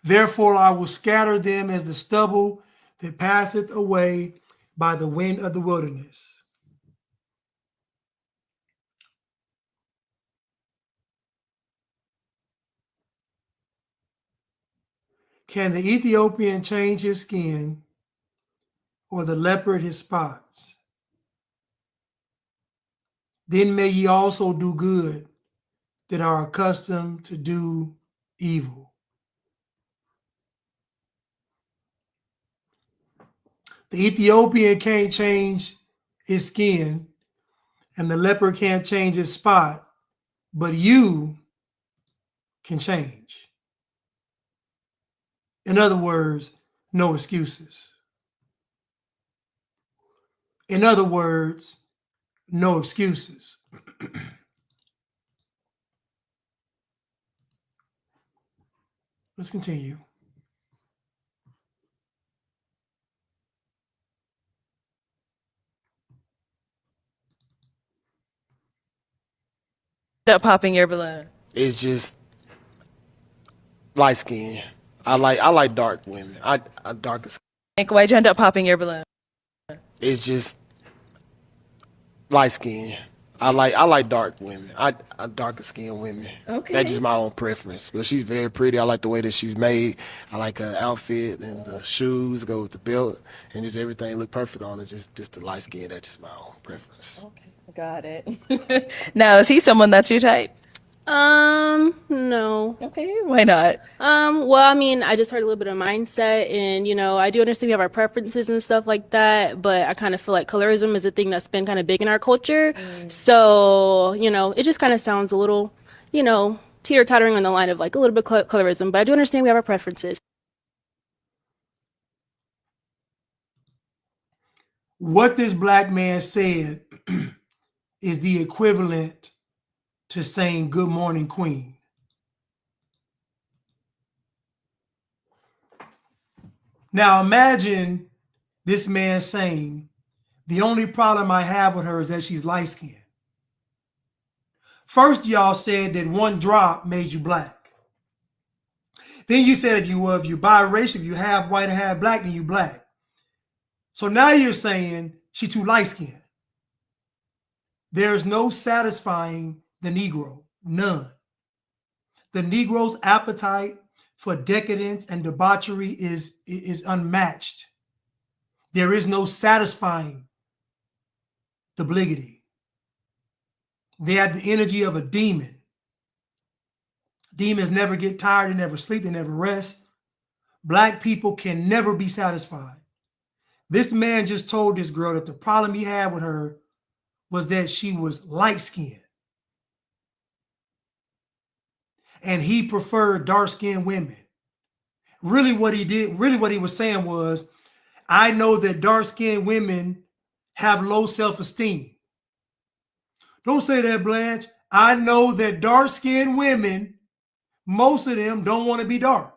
Therefore I will scatter them as the stubble that passeth away by the wind of the wilderness. Can the Ethiopian change his skin, or the leopard his spots? Then may ye also do good that are accustomed to do evil. The Ethiopian can't change his skin, and the leopard can't change his spot, but you can change. In other words, no excuses. In other words, no excuses. Let's continue. Up popping your balloon? It's just light skin. I like dark women. I darker skin. Like, why'd you end up popping your balloon? It's just light skin. I like dark women. I darker skinned women. Okay. That's just my own preference. But she's very pretty. I like the way that she's made. I like her outfit and the shoes go with the belt and just everything look perfect on her. Just the light skin. That's just my own preference. Okay, got it. Now, is he someone that's your type? No. Okay, why not? Well, I mean, I just heard a little bit of mindset, and I do understand we have our preferences and stuff like that, but I kind of feel like colorism is a thing that's been kind of big in our culture. So, it just kind of sounds a little, teeter-tottering on the line of like a little bit colorism, but I do understand we have our preferences. What this black man said is the equivalent to saying good morning, Queen. Now imagine this man saying, the only problem I have with her is that she's light skinned. First, y'all said that one drop made you black. Then you said if you're biracial, if you half white and half black, then you black. So now you're saying she too light skinned. There's no satisfying the Negro, none. The Negro's appetite for decadence and debauchery is unmatched. There is no satisfying the obligity. They have the energy of a demon. Demons never get tired, they never sleep, they never rest. Black people can never be satisfied. This man just told this girl that the problem he had with her was that she was light-skinned. and he preferred dark-skinned women. Really what he was saying was, I know that dark-skinned women have low self-esteem. Don't say that, Blanche. I know that dark-skinned women, most of them don't want to be dark.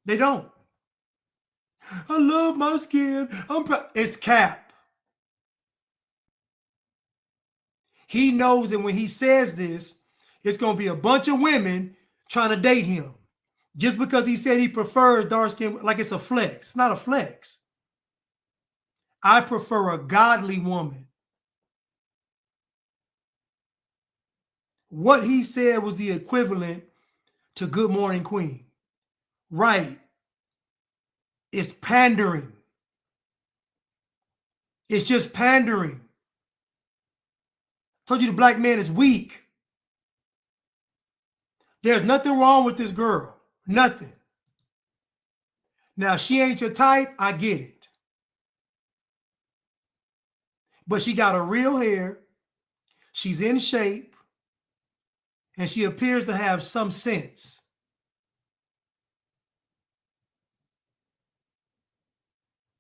They don't. I love my skin. It's cap. He knows that when he says this, it's going to be a bunch of women trying to date him. Just because he said he prefers dark skin, like it's a flex. It's not a flex. I prefer a godly woman. What he said was the equivalent to Good Morning Queen. Right. It's pandering. It's just pandering. I told you the black man is weak. There's nothing wrong with this girl. Nothing. Now, she ain't your type. I get it. But she got a real hair. She's in shape. And she appears to have some sense.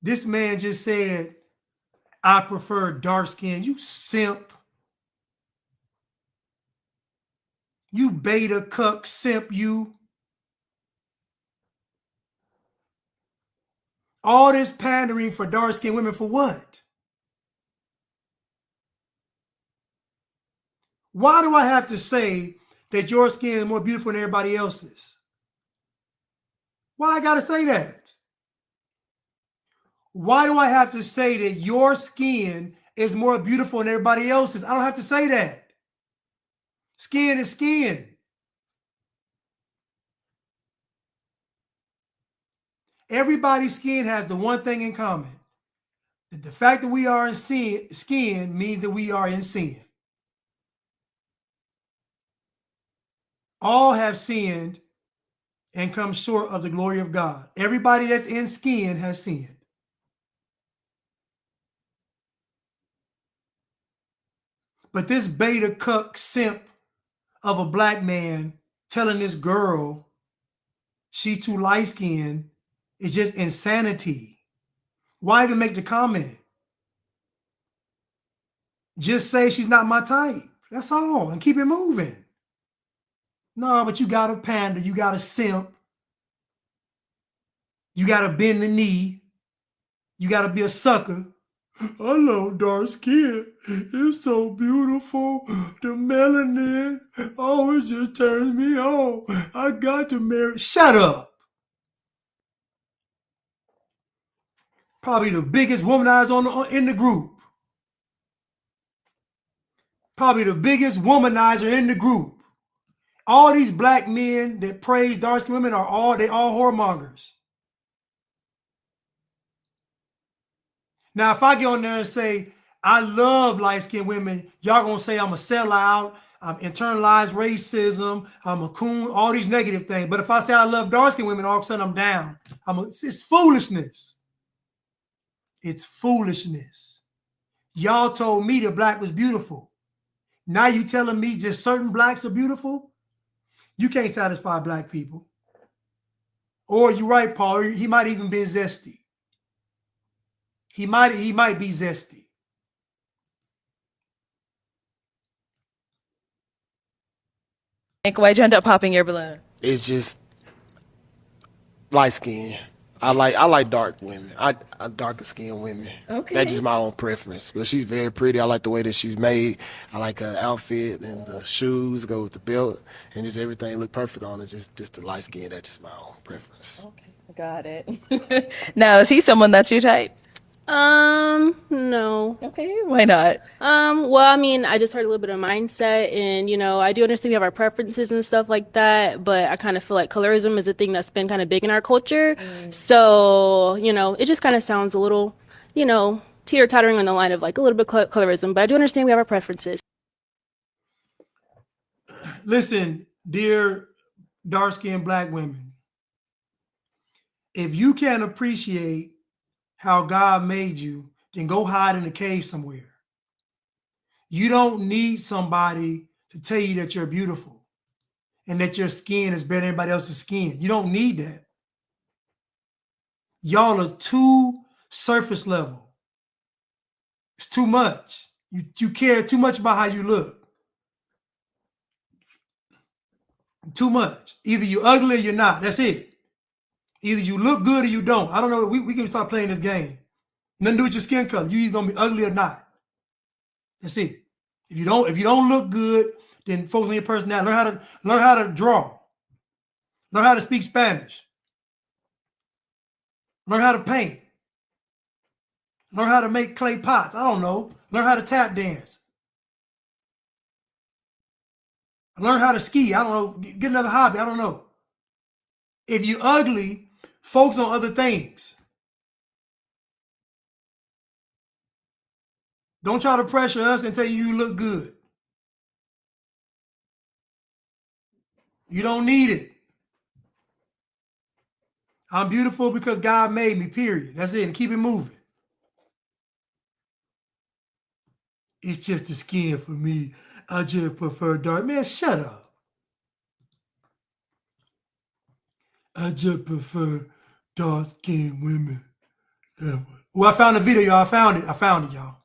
This man just said, I prefer dark skin. You simp. You beta cuck simp, you. All this pandering for dark-skinned women for what? Why do I have to say that your skin is more beautiful than everybody else's? Why I gotta say that? Why do I have to say that your skin is more beautiful than everybody else's? I don't have to say that. Skin is skin. Everybody's skin has the one thing in common. That the fact that we are in skin means that we are in sin. All have sinned and come short of the glory of God. Everybody that's in skin has sinned. But this beta cuck simp of a black man telling this girl she's too light-skinned is just insanity. Why even make the comment? Just say she's not my type. That's all. And keep it moving. No, but you got to pander. You got to simp. You got to bend the knee. You got to be a sucker. I love dark skin. It's so beautiful. The melanin, oh, it just turns me on. I got to marry. Shut up. Probably the biggest womanizer in the group. Probably the biggest womanizer in the group. All these black men that praise dark-skinned women are all whoremongers. Now, if I get on there and say, I love light-skinned women, y'all gonna say I'm a sellout, I'm internalized racism, I'm a coon, all these negative things. But if I say I love dark-skinned women, all of a sudden I'm down. It's foolishness. It's foolishness. Y'all told me that black was beautiful. Now you telling me just certain blacks are beautiful? You can't satisfy black people. Or you're right, Paul, he might even be zesty. He might be zesty. Why'd you end up popping your balloon? It's just light skin. I like dark women. I darker skinned women. Okay. That's just my own preference. But she's very pretty. I like the way that she's made. I like her outfit and the shoes go with the belt and just everything look perfect on her. Just the light skin. That's just my own preference. Okay, got it. Now, is he someone that's your type? No. Okay, why not? Well, I mean, I just heard a little bit of mindset, and I do understand we have our preferences and stuff like that, but I kind of feel like colorism is a thing that's been kind of big in our culture. So, it just kind of sounds a little, teeter-tottering on the line of like a little bit colorism, but I do understand we have our preferences. Listen, dear dark-skinned black women, if you can't appreciate how God made you, then go hide in a cave somewhere. You don't need somebody to tell you that you're beautiful and that your skin is better than everybody else's skin. You don't need that. Y'all are too surface level. It's too much. You care too much about how you look. Too much. Either you're ugly or you're not. That's it. Either you look good or you don't. I don't know. We can start playing this game. Nothing to do with your skin color. You either gonna be ugly or not. That's it. If you don't look good, then focus on your personality. Learn how to draw. Learn how to speak Spanish. Learn how to paint. Learn how to make clay pots. I don't know. Learn how to tap dance. Learn how to ski. I don't know. Get another hobby. I don't know. If you're ugly, focus on other things. Don't try to pressure us and tell you look good. You don't need it. I'm beautiful because God made me, period. That's it. And keep it moving. It's just the skin for me. I just prefer dark. Man, shut up. I just prefer dark-skinned women. Well, I found the video, y'all. I found it, y'all.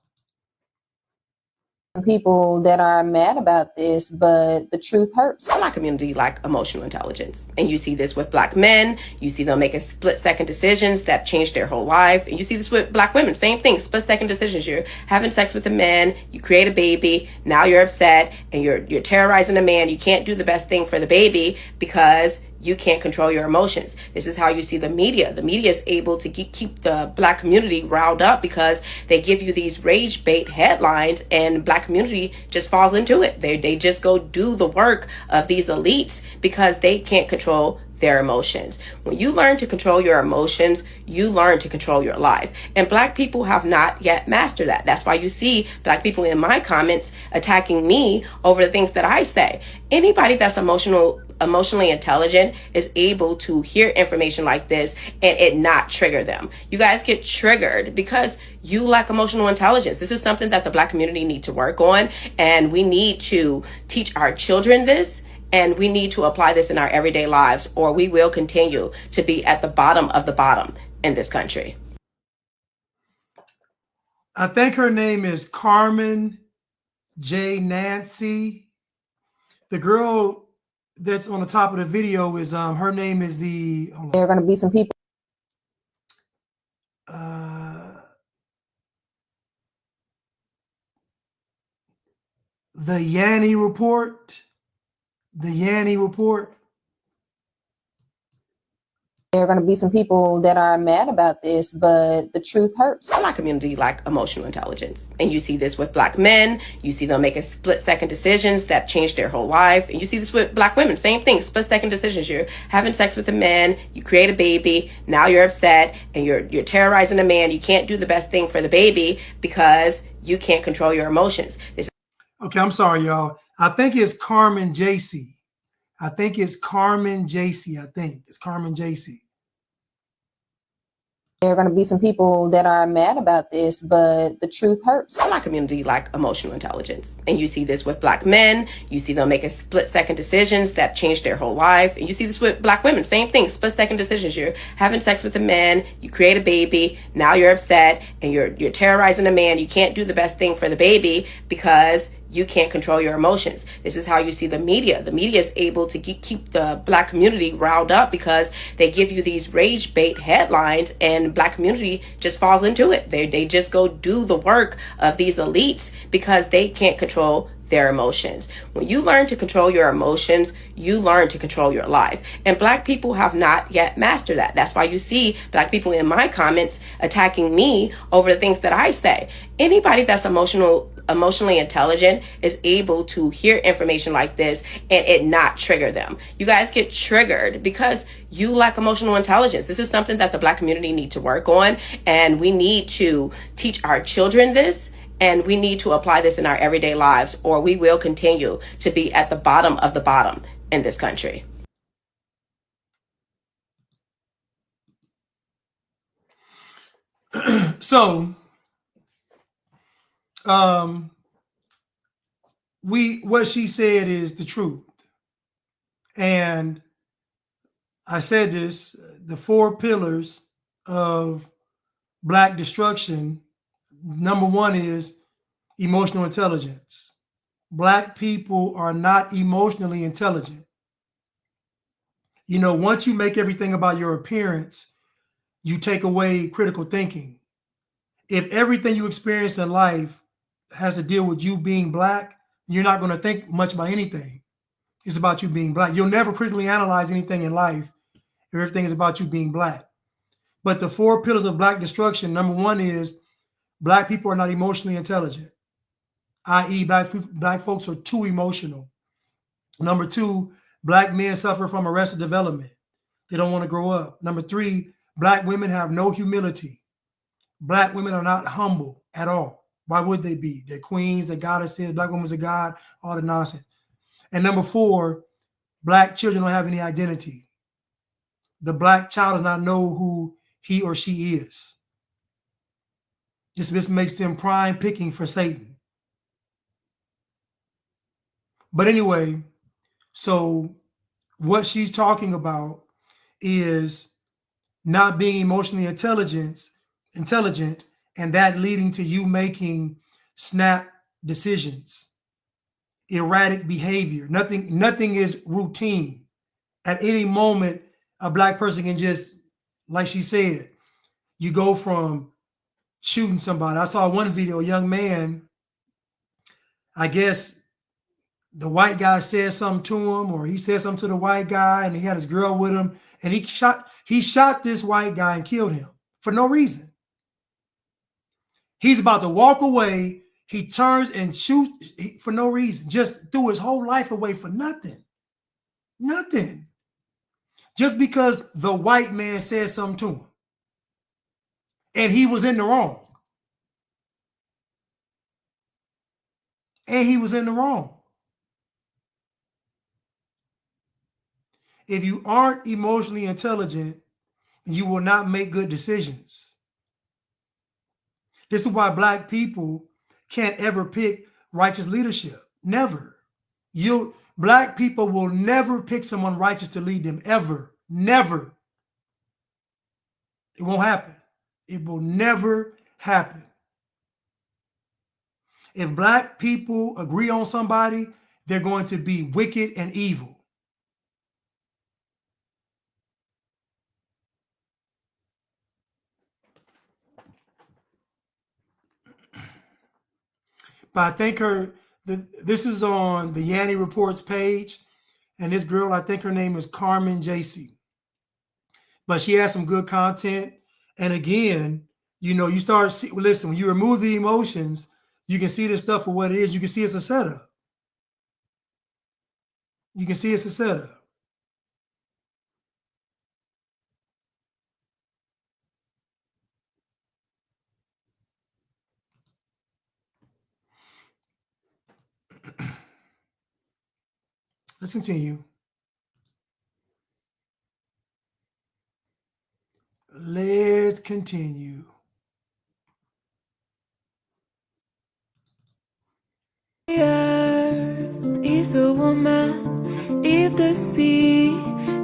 People that are mad about this, but the truth hurts. Black community lack emotional intelligence. And you see this with Black men. You see them making split-second decisions that change their whole life. And you see this with Black women. Same thing, split-second decisions. You're having sex with a man, you create a baby, now you're upset, and you're terrorizing a man. You can't do the best thing for the baby because you can't control your emotions. This is how you see the media. The media is able to keep the Black community riled up because they give you these rage bait headlines, and Black community just falls into it. They just go do the work of these elites because they can't control their emotions. When you learn to control your emotions, you learn to control your life. And Black people have not yet mastered that. That's why you see Black people in my comments attacking me over the things that I say. Anybody that's emotionally intelligent is able to hear information like this and it not trigger them. You guys get triggered because you lack emotional intelligence. This is something that the Black community need to work on, and we need to teach our children this. And we need to apply this in our everyday lives, or we will continue to be at the bottom of the bottom in this country. I think her name is Carmen J. Nancy. The girl that's on the top of the video is her name is There are going to be some people. The Yanni Report. The Yanni Report. There are going to be some people that are mad about this, but the truth hurts. Black community lack emotional intelligence. And you see this with Black men. You see them making split-second decisions that change their whole life. And you see this with Black women. Same thing, split-second decisions. You're having sex with a man, you create a baby, now you're upset, and you're terrorizing a man. You can't do the best thing for the baby because you can't control your emotions. Okay, I'm sorry, y'all. I think it's Carmen JC. I think it's Carmen JC. I think it's Carmen JC. There are going to be some people that are mad about this, but the truth hurts. Black community lack emotional intelligence. And you see this with Black men. You see them making split-second decisions that change their whole life. And you see this with Black women. Same thing, split-second decisions. You're having sex with a man, you create a baby, now you're upset, and you're terrorizing a man. You can't do the best thing for the baby because you can't control your emotions. This is how you see the media. The media is able to keep the Black community riled up because they give you these rage bait headlines, and Black community just falls into it. They just go do the work of these elites because they can't control their emotions. When you learn to control your emotions, you learn to control your life. And Black people have not yet mastered that. That's why you see Black people in my comments attacking me over the things that I say. Anybody that's emotionally intelligent is able to hear information like this and it not trigger them. You guys get triggered because you lack emotional intelligence. This is something that the Black community need to work on, and we need to teach our children this. And we need to apply this in our everyday lives, or we will continue to be at the bottom of the bottom in this country. So, what she said is the truth. And I said this, the 4 pillars of Black destruction, number 1 is emotional intelligence. Black people are not emotionally intelligent. You know, once you make everything about your appearance, you take away critical thinking. If everything you experience in life has to deal with you being Black, you're not going to think much about anything. It's about you being Black. You'll never critically analyze anything in life if everything is about you being Black. But the 4 pillars of Black destruction, number 1 is Black people are not emotionally intelligent, i.e., Black folks are too emotional. Number 2, Black men suffer from arrested development. They don't want to grow up. Number 3, Black women have no humility. Black women are not humble at all. Why would they be? They're queens, they're goddesses, Black women's a god, all the nonsense. And number 4, Black children don't have any identity. The Black child does not know who he or she is. This makes them prime picking for Satan. But anyway, so what she's talking about is not being emotionally intelligent, and that leading to you making snap decisions, erratic behavior. Nothing is routine. At any moment, a Black person can just, like she said, you go from shooting somebody. I saw one video, a young man, I guess the white guy said something to him, or he said something to the white guy, and he had his girl with him, and he shot this white guy and killed him for no reason. He's about to walk away. He turns and shoots for no reason. Just threw his whole life away for nothing. Nothing. Just because the white man said something to him. And he was in the wrong. And he was in the wrong. If you aren't emotionally intelligent, you will not make good decisions. This is why Black people can't ever pick righteous leadership. Never. Black people will never pick someone righteous to lead them, ever. Never. It won't happen. It will never happen. If Black people agree on somebody, they're going to be wicked and evil. But I think this is on the Yanny Reports page, and this girl, I think her name is Carmen JC. But she has some good content. And again, you know, you start listen, when you remove the emotions, you can see this stuff for what it is. You can see it's a setup. You can see it's a setup. Let's continue. Let's continue. The earth is a woman, if the sea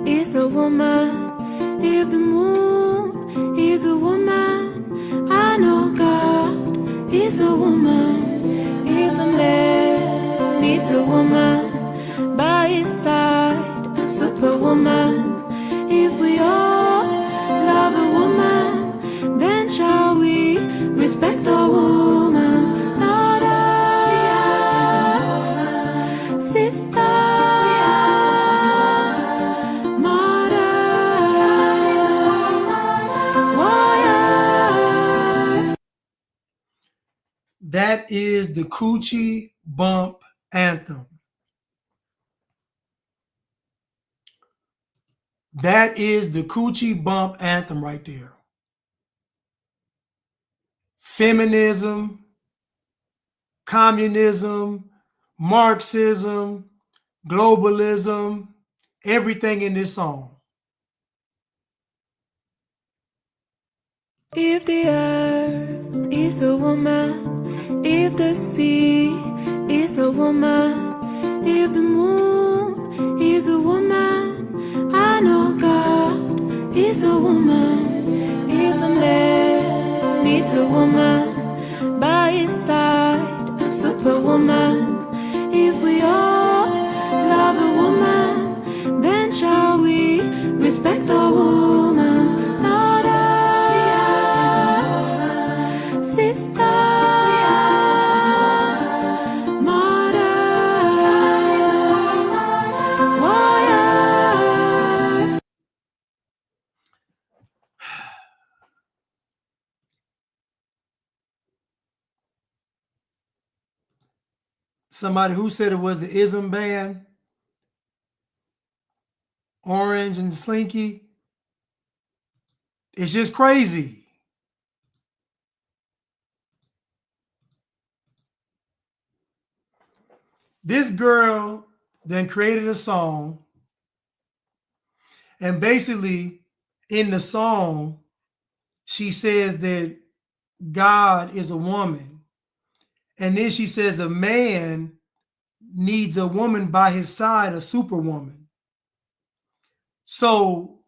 is a woman, if the moon is a woman, I know God is a woman, if a man needs a woman by his side, a superwoman, if we all love a woman, then shall we respect the woman's sisters, mothers, warriors. That is the Coochie Bump Anthem. That is the Coochie Bump Anthem right there. Feminism, communism, Marxism, globalism, everything in this song. If the earth is a woman, if the sea is is a woman, if the moon is a woman, I know God is a woman. If a man needs a woman by his side, a superwoman. If we all love a woman, then shall we respect a woman's daughters, sisters, mothers, warriors. Somebody who said it was the ism band, Orange and Slinky. It's just crazy. This girl then created a song, and basically in the song, she says that God is a woman. And then she says a man needs a woman by his side, a superwoman. So,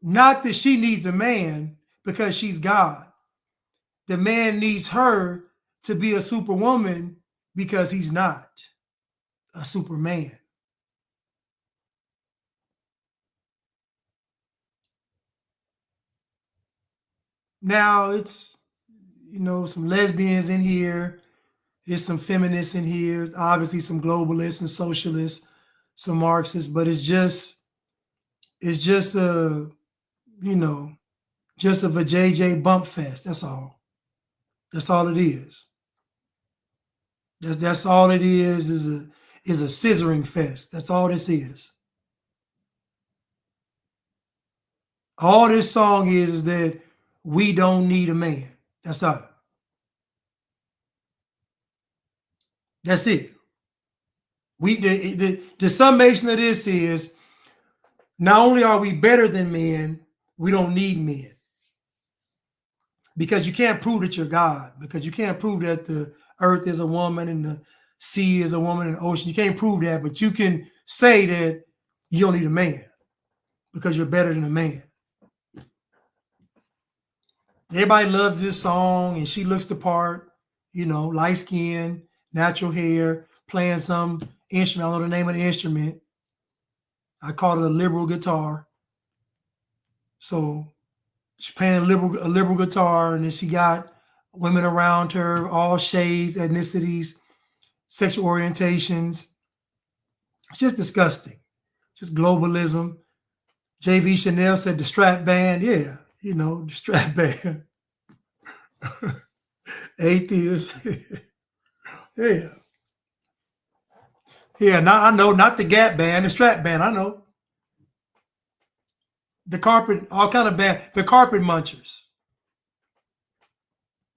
not that she needs a man because she's God. The man needs her to be a superwoman because he's not a superman. Now, it's, some lesbians in here. There's some feminists in here, obviously some globalists and socialists, some Marxists, but it's just a, just of a JJ bump fest. That's all. That's all it is. That's all it is a scissoring fest. That's all this is. All this song is that we don't need a man. That's all. That's it. The summation of this is not only are we better than men, we don't need men. Because you can't prove that you're God, because you can't prove that the earth is a woman and the sea is a woman and the ocean. You can't prove that, but you can say that you don't need a man because you're better than a man. Everybody loves this song, and she looks the part, light skin, natural hair, playing some instrument. I don't know the name of the instrument. I call it a liberal guitar. So she's playing a liberal guitar, and then she got women around her, all shades, ethnicities, sexual orientations. It's just disgusting. Just globalism. JV Chanel said the strap band. Yeah, the strap band. Atheist. Yeah. Yeah, now I know, not the Gap band, the strap band, I know. The carpet, all kind of band, the carpet munchers.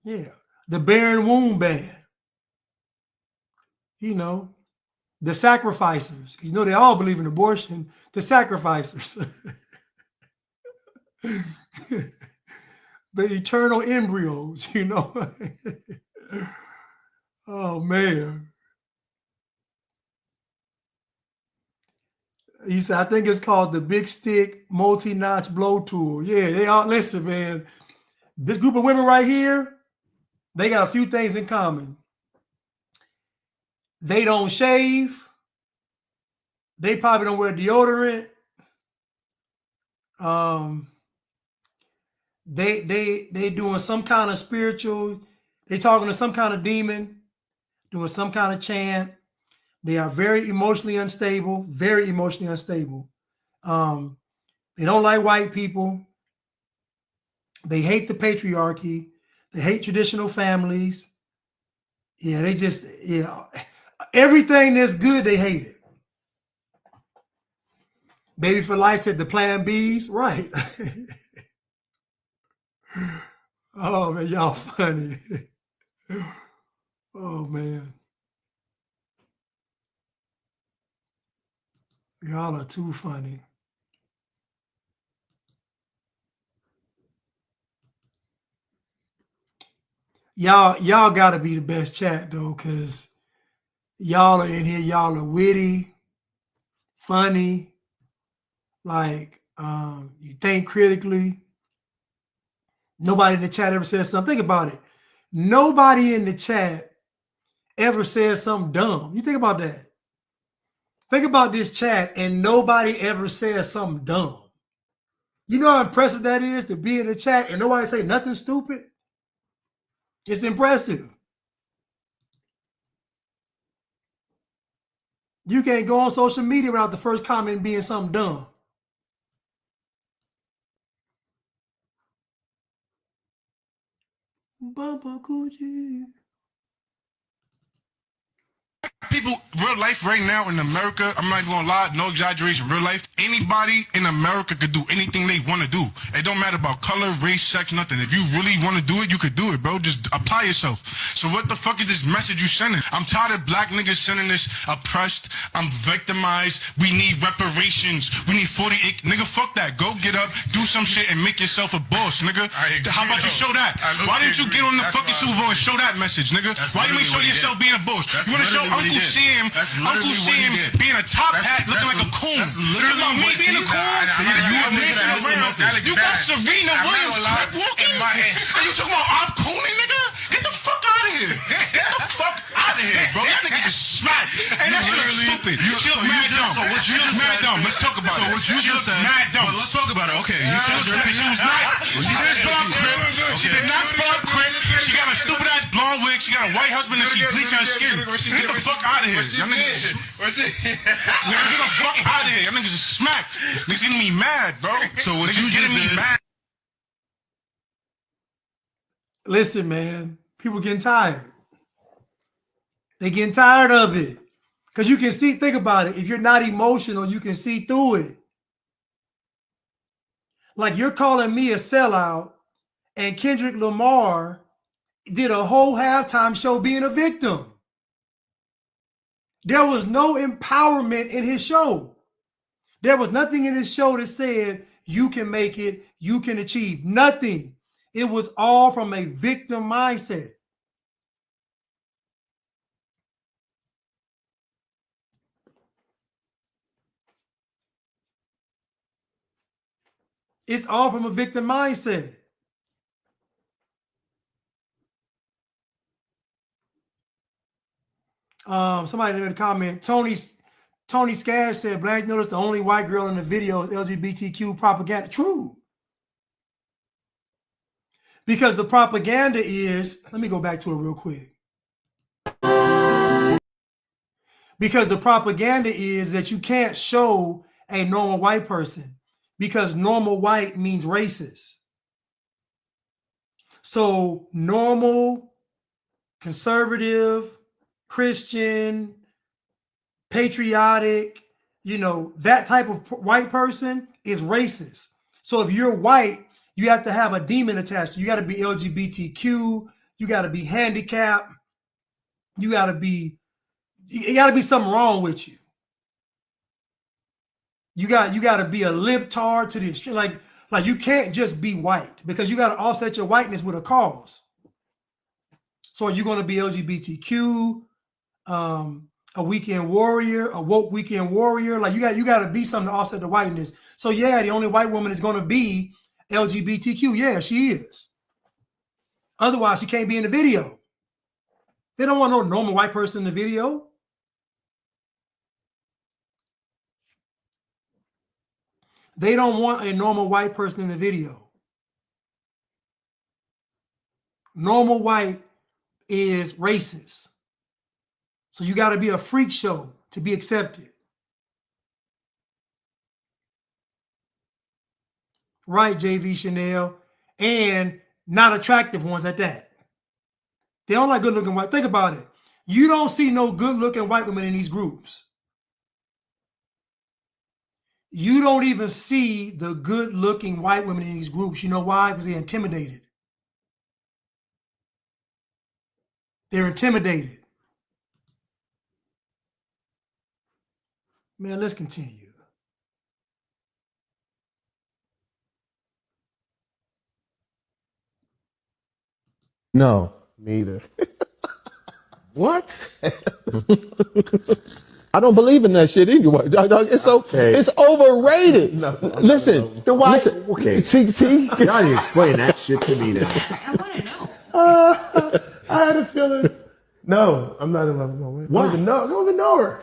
Yeah. The barren womb band. The sacrificers. They all believe in abortion. The sacrificers. The eternal embryos, Oh, man. He said, I think it's called the Big Stick Multi-Notch Blow Tool. Yeah, they all, listen, man. This group of women right here, they got a few things in common. They don't shave. They probably don't wear deodorant. They doing some kind of spiritual, they talking to some kind of demon, doing some kind of chant. They are very emotionally unstable, very emotionally unstable. They don't like white people. They hate the patriarchy. They hate traditional families. Yeah, they just, everything that's good, they hate it. Baby for Life said the Plan Bs, right? Oh, man, y'all funny. Oh, man. Y'all are too funny. Y'all got to be the best chat, though, because, Y'all are in here, y'all are witty, funny, like you think critically. Nobody in the chat ever says something. Think about it. Nobody in the chat ever says something dumb. You think about that. Think about this chat and nobody ever says something dumb. You know how impressive that is to be in the chat and nobody say nothing stupid? It's impressive. You can't go on social media without the first comment being something dumb. Bumper Gucci. People, real life right now in America, I'm not even gonna lie, no exaggeration, real life, anybody in America could do anything they want to do. It don't matter about color, race, sex, nothing. If you really want to do it, you could do it, bro. Just apply yourself. So what the fuck is this message you sending? I'm tired of black niggas sending this oppressed, I'm victimized, we need reparations, we need 48, nigga, fuck that. Go get up, do some shit and make yourself a boss, nigga. How about you show that? Why didn't you get on the fucking Super Bowl and show that message, nigga? Why you ain't show yourself being a boss? You wanna show Uncle Sam being a top hat looking like a coon. Literally about me being a coon. You got Serena Williams crip walking in my head. Are you talking about I'm cooning, nigga? Get the fuck out of here. Get the fuck out of here, bro. That nigga just smacked. And that shit looks stupid. She look mad dumb. She look mad dumb. Let's talk about it. So what you just said. Mad dumb. Let's talk about it. Okay. You said she was not. She didn't spell out crip. She did not spell out crip. She got a stupid ass blonde wig. She got a white husband and she bleached her skin. Get the fuck out of here. Y'all niggas. Get the fuck out of here. Y'all niggas just smacked. Niggas getting me mad, bro. So what you just getting me mad. Listen, man, people getting tired. They getting tired of it. Because you can see, think about it. If you're not emotional, you can see through it. Like you're calling me a sellout, and Kendrick Lamar did a whole halftime show being a victim. There was no empowerment in his show. There was nothing in his show that said, you can make it, you can achieve. Nothing. It was all from a victim mindset. It's all from a victim mindset. Somebody in the comment, Tony Scash said, Blanche noticed the only white girl in the video is LGBTQ propaganda. True. Because the propaganda is, let me go back to it real quick. Because the propaganda is that you can't show a normal white person because normal white means racist. So normal, conservative, Christian, patriotic, that type of white person is racist. So if you're white, you have to have a demon attached. You got to be LGBTQ. You got to be handicapped. You got to be something wrong with you. You got to be a libtard to the extreme. Like you can't just be white because you got to offset your whiteness with a cause. So are you going to be LGBTQ, a weekend warrior, a woke weekend warrior? Like you got to be something to offset the whiteness. So yeah, the only white woman is going to be LGBTQ. Yeah, she is. Otherwise, she can't be in the video. They don't want no normal white person in the video. They don't want a normal white person in the video. Normal white is racist. So you got to be a freak show to be accepted. Right, JV Chanel. And not attractive ones at that. They don't like good looking white. Think about it. You don't see no good looking white women in these groups. You don't even see the good looking white women in these groups. You know why? Because they're intimidated. They're intimidated. Man, let's continue. No, me either. What? I don't believe in that shit anyway. It's so it's overrated. Listen, then why? Listen, Okay, see, y'all need to explain that shit to me now. I want to know. I had a feeling. No, I'm not in love with no woman. Why? I don't even know her.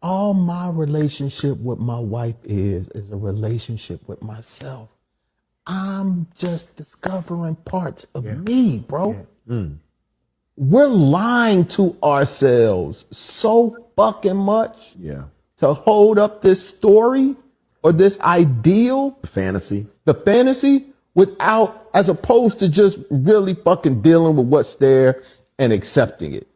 all my relationship with my wife is a relationship with myself. I'm just discovering parts of me, bro. We're lying to ourselves so fucking much to hold up this story or this ideal, the fantasy, without, as opposed to just really fucking dealing with what's there and accepting it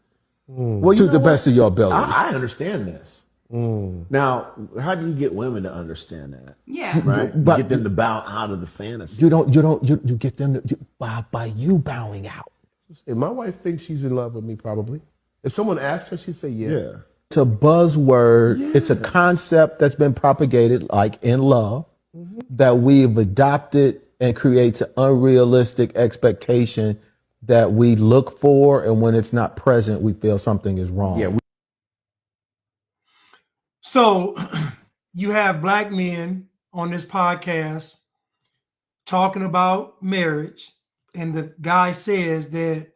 Well, to the best of your ability. I understand this. Now, how do you get women to understand that? Yeah. Right? But- get them to bow out of the fantasy. You get them by you bowing out. If my wife thinks she's in love with me, probably. If someone asks her, she'd say yeah. It's a buzzword. It's a concept that's been propagated, like in love, that we've adopted and creates an unrealistic expectation that we look for, and when it's not present, we feel something is wrong. Yeah. So you have black men on this podcast talking about marriage, and the guy says that,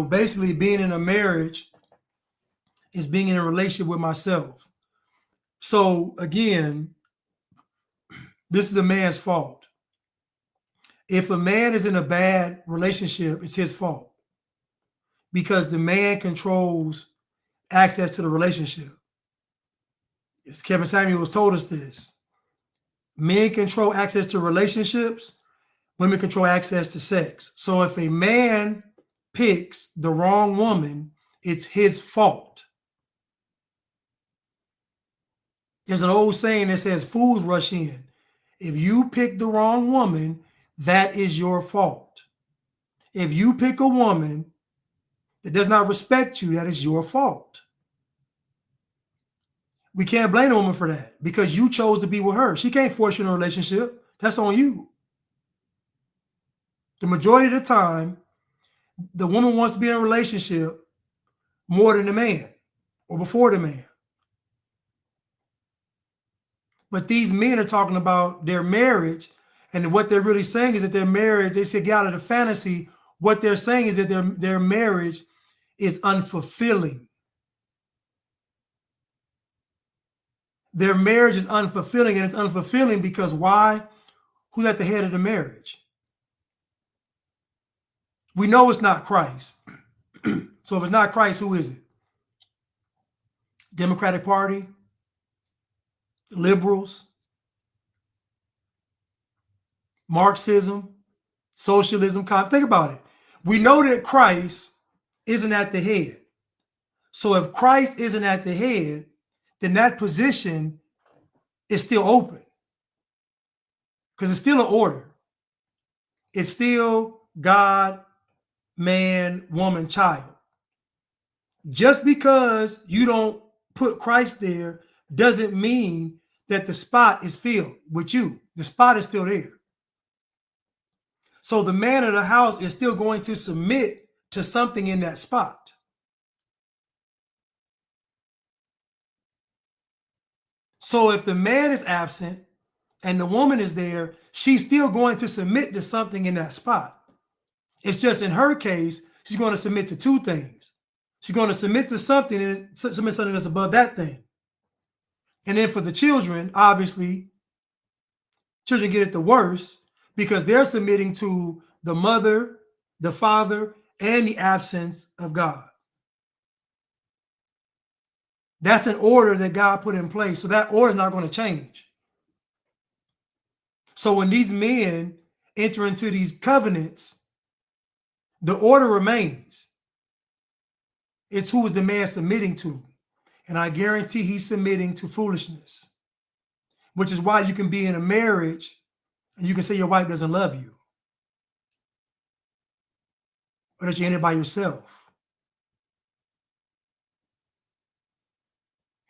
basically being in a marriage is being in a relationship with myself. So again, this is a man's fault. If a man is in a bad relationship, it's his fault because the man controls access to the relationship. As Kevin Samuels told us this. Men control access to relationships, women control access to sex. So if a man picks the wrong woman, it's his fault. There's an old saying that says, fools rush in. If you pick the wrong woman, that is your fault. If you pick a woman that does not respect you, that is your fault. We can't blame a woman for that because you chose to be with her. She can't force you in a relationship. That's on you. The majority of the time, the woman wants to be in a relationship more than the man or before the man. But these men are talking about their marriage, and what they're really saying is that their marriage, they say, get out of the fantasy. What they're saying is that their marriage is unfulfilling. Their marriage is unfulfilling, and it's unfulfilling because why? Who's at the head of the marriage? We know it's not Christ. So if it's not Christ, who is it? Democratic Party? Liberals? Marxism? Socialism? Think about it. We know that Christ isn't at the head. So if Christ isn't at the head, then that position is still open. Because it's still an order. It's still God, man, woman, child. Just because you don't put Christ there doesn't mean that the spot is filled with you. The spot is still there. So the man of the house is still going to submit to something in that spot. So if the man is absent and the woman is there, she's still going to submit to something in that spot. It's just in her case, she's going to submit to two things. She's going to submit to something and submit something that's above that thing. And then for the children, obviously, children get it the worst because they're submitting to the mother, the father, and the absence of God. That's an order that God put in place. So that order is not going to change. So when these men enter into these covenants, the order remains. It's who is the man submitting to. And I guarantee he's submitting to foolishness, which is why you can be in a marriage and you can say your wife doesn't love you, or that you're in it by yourself.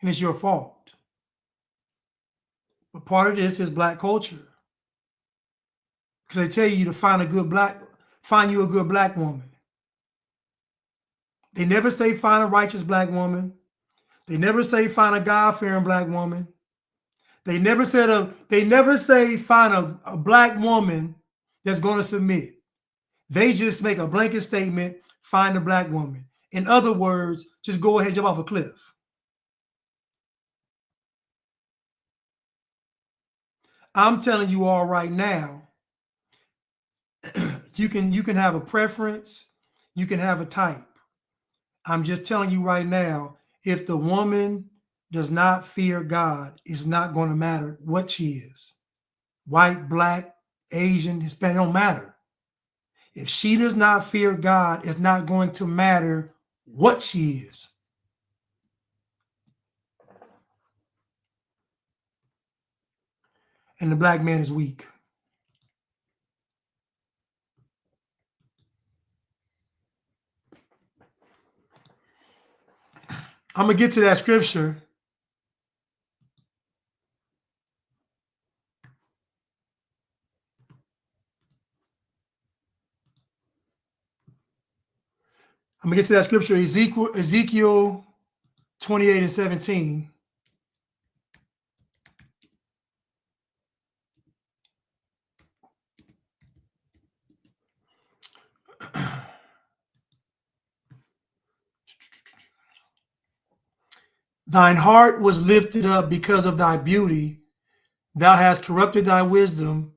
And it's your fault. But part of this is black culture. Because they tell you to find you a good black woman. They never say find a righteous black woman. They never say find a God-fearing black woman. They never say find a black woman that's going to submit. They just make a blanket statement, find a black woman. In other words, just go ahead, jump off a cliff. I'm telling you all right now, you can have a preference, you can have a type. I'm just telling you right now, if the woman does not fear God, it's not going to matter what she is. White, black, Asian, Hispanic, don't matter. If she does not fear God, it's not going to matter what she is. And the black man is weak. I'm going to get to that scripture. I'm going to get to that scripture, Ezekiel 28 and 17. Thine heart was lifted up because of thy beauty. Thou hast corrupted thy wisdom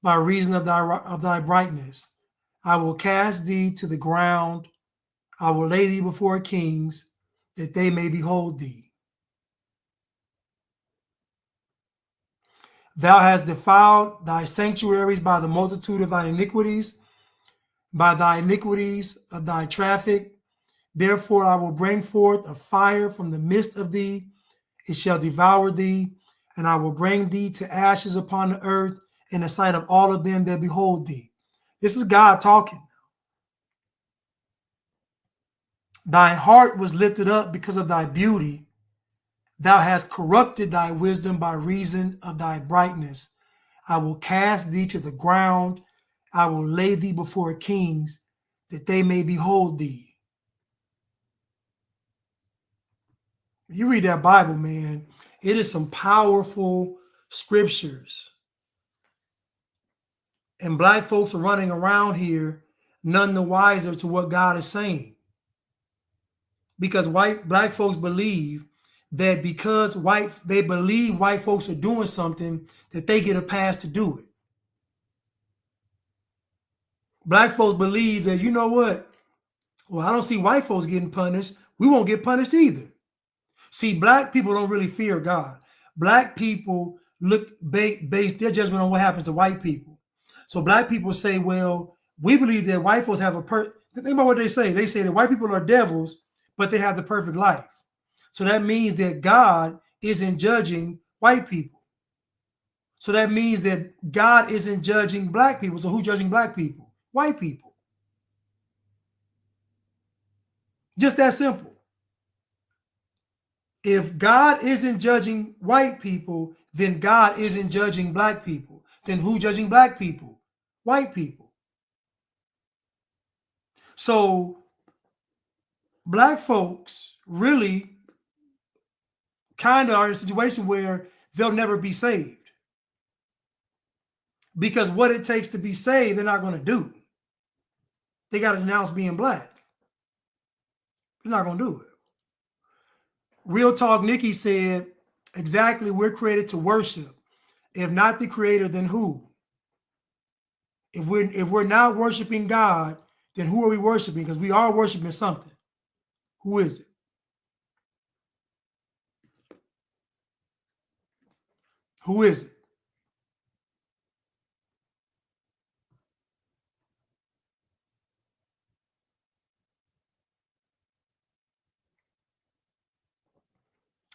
by reason of thy brightness. I will cast thee to the ground. I will lay thee before kings, that they may behold thee. Thou hast defiled thy sanctuaries by the multitude of thine iniquities, by thy iniquities of thy traffic. Therefore I will bring forth a fire from the midst of thee. It shall devour thee, and I will bring thee to ashes upon the earth in the sight of all of them that behold thee. This is God talking. Thy heart was lifted up because of thy beauty. Thou hast corrupted thy wisdom by reason of thy brightness. I will cast thee to the ground. I will lay thee before kings, that they may behold thee. You read that Bible, man, it is some powerful scriptures. And black folks are running around here none the wiser to what God is saying. Because black folks believe that because they believe white folks are doing something, that they get a pass to do it. Black folks believe that, you know what? Well, I don't see white folks getting punished. We won't get punished either. See, black people don't really fear God. Black people base their judgment on what happens to white people. So black people say, well, we believe that white folks have think about what they say. They say that white people are devils, but they have the perfect life. So that means that God isn't judging white people. So that means that God isn't judging black people. So who's judging black people? White people. Just that simple. If God isn't judging white people, then God isn't judging black people. Then who's judging black people? White people. So black folks really kind of are in a situation where they'll never be saved. Because what it takes to be saved, they're not going to do. They got to denounce being black. They're not going to do it. Real Talk Nikki said, exactly, we're created to worship. If not the creator, then who? If we're not worshiping God, then who are we worshiping? Because we are worshiping something. Who is it? Who is it?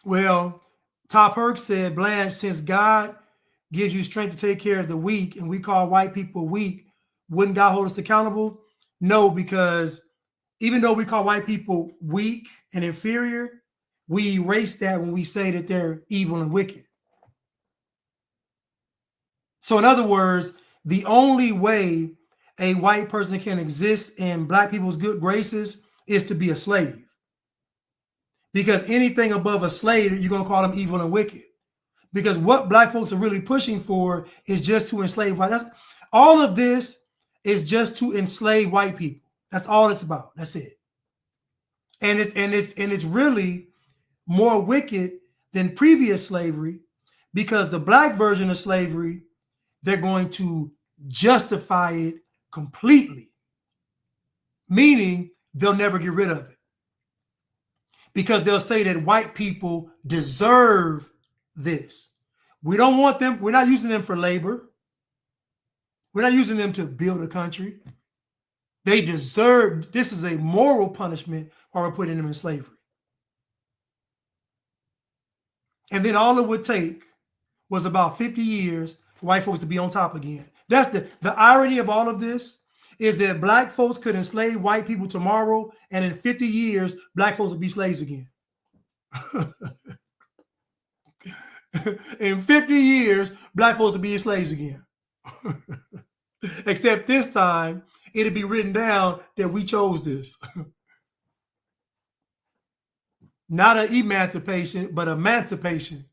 Well, Top Herc said, Blanche, since God gives you strength to take care of the weak, and we call white people weak, wouldn't God hold us accountable? No, because even though we call white people weak and inferior, we erase that when we say that they're evil and wicked. So in other words, the only way a white person can exist in black people's good graces is to be a slave. Because anything above a slave, you're going to call them evil and wicked. Because what black folks are really pushing for is just to enslave white. All of this is just to enslave white people. That's all it's about. That's it. And it's really more wicked than previous slavery, because the black version of slavery, they're going to justify it completely, meaning they'll never get rid of it, because they'll say that white people deserve this. We don't want them. We're not using them for labor. We're not using them to build a country. They deserve, this is a moral punishment while we're putting them in slavery. And then all it would take was about 50 years for white folks to be on top again. That's the irony of all of this, is that black folks could enslave white people tomorrow, and in 50 years, black folks would be slaves again. In 50 years, black folks would be slaves again. Except this time, it'd be written down that we chose this. Not an emancipation, but emancipation.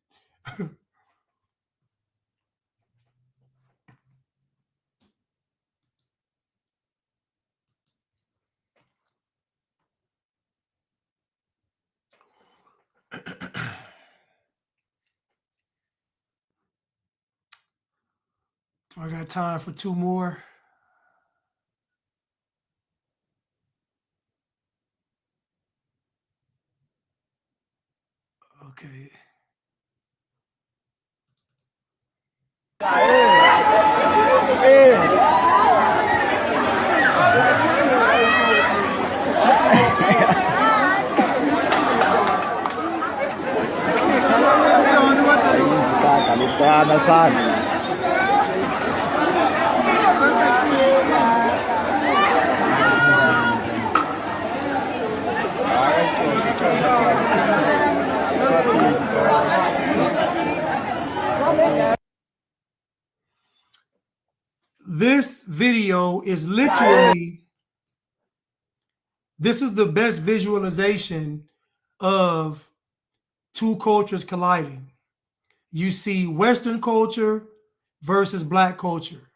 I got time for two more. Okay. This video is literally, this is the best visualization of two cultures colliding. You see Western culture versus black culture.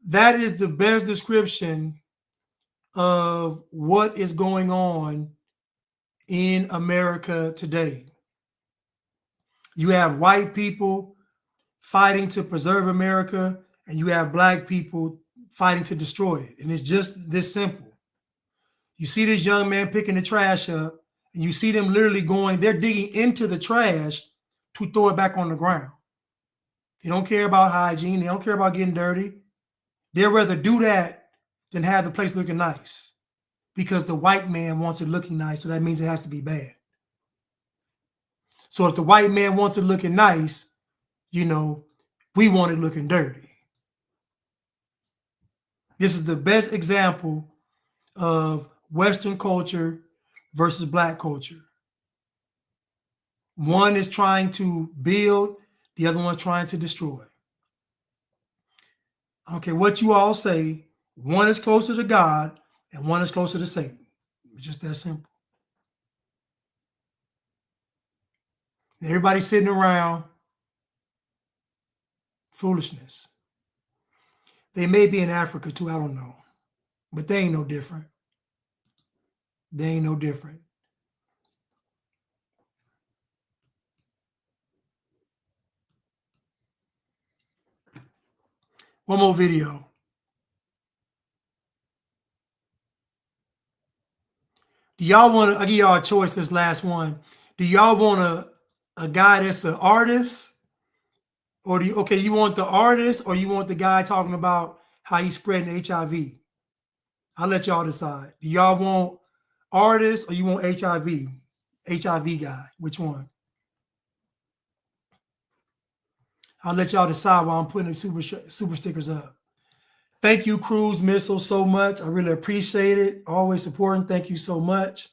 That is the best description of what is going on in America today. You have white people fighting to preserve America, and you have black people fighting to destroy it. And it's just this simple. You see this young man picking the trash up, and you see them literally going, they're digging into the trash to throw it back on the ground. They don't care about hygiene. They don't care about getting dirty. They'd rather do that than have the place looking nice, because the white man wants it looking nice, so that means it has to be bad. So if the white man wants it looking nice, you know, we want it looking dirty. This is the best example of Western culture versus black culture. One is trying to build, the other one's trying to destroy. I don't care what you all say, one is closer to God and one is closer to Satan. It's just that simple. Everybody's sitting around, foolishness. They may be in Africa too, I don't know. But they ain't no different. They ain't no different. One more video. Do y'all want to, I give y'all a choice, this last one. Do y'all want a guy that's an artist Or do you, okay, you want the artist or you want the guy talking about how he's spreading HIV? I'll let y'all decide. Do y'all want artist or you want HIV? HIV guy, which one? I'll let y'all decide while I'm putting the super stickers up. Thank you, Cruise Missile, so much. I really appreciate it. Always supporting. Thank you so much.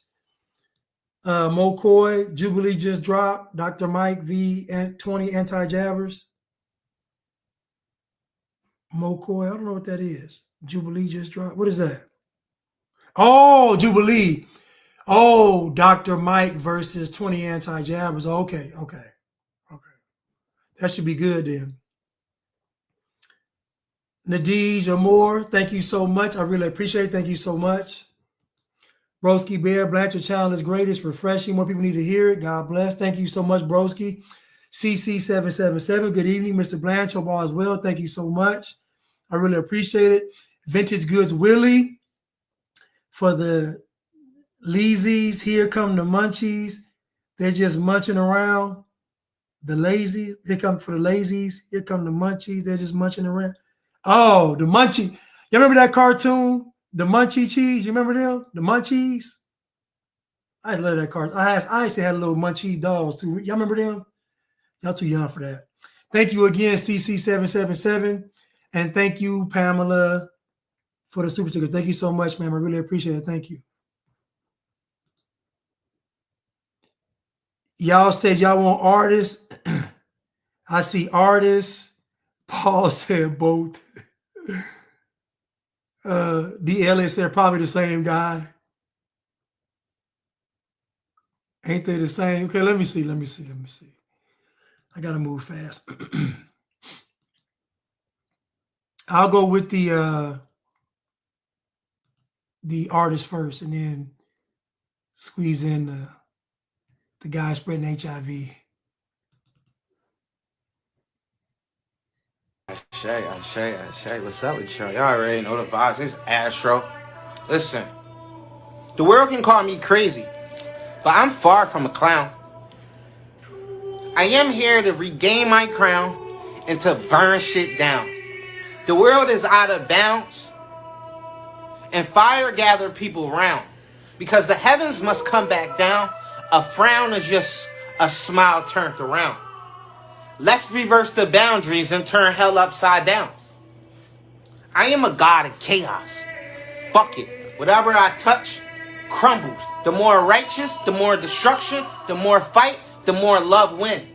MoCoy, Jubilee just dropped. Dr. Mike V and 20 anti-jabbers. MoCoy, I don't know what that is. Jubilee just dropped. What is that? Oh, Jubilee. Oh, Dr. Mike versus 20 anti-jabbers. Okay. That should be good then. Nadij Amor, thank you so much. I really appreciate it. Thank you so much. Broski Bear, Blanchard channel is great. It's refreshing. More people need to hear it. God bless. Thank you so much, Broski. CC777, good evening, Mr. Blanch. Hope all is well. Thank you so much. I really appreciate it. Vintage Goods Willie for the Leezies. Here come the munchies. They're just munching around. The lazy. Here come for the lazies. Here come the munchies. They're just munching around. Oh, the munchie. You remember that cartoon? The Munchie Cheese. You remember them? The Munchies? I love that cartoon. I actually had little Munchie dolls too. Y'all remember them? Y'all too young for that. Thank you again, CC777. And thank you, Pamela, for the super sticker. Thank you so much, ma'am. I really appreciate it. Thank you. Y'all said y'all want artists. I see artists. Paul said both. DLS said probably the same guy. Ain't they the same? Okay, let me see. I gotta move fast. I'll go with the artist first and then squeeze in the guy spreading HIV. Shay, what's up with y'all? Y'all already know the vibes. It's Astro. Listen, the world can call me crazy, but I'm far from a clown. I am here to regain my crown and to burn shit down. The world is out of bounds, and fire gather people round. Because the heavens must come back down, a frown is just a smile turned around. Let's reverse the boundaries and turn hell upside down. I am a god of chaos. Fuck it. Whatever I touch crumbles. The more righteous, the more destruction, the more fight, the more love win.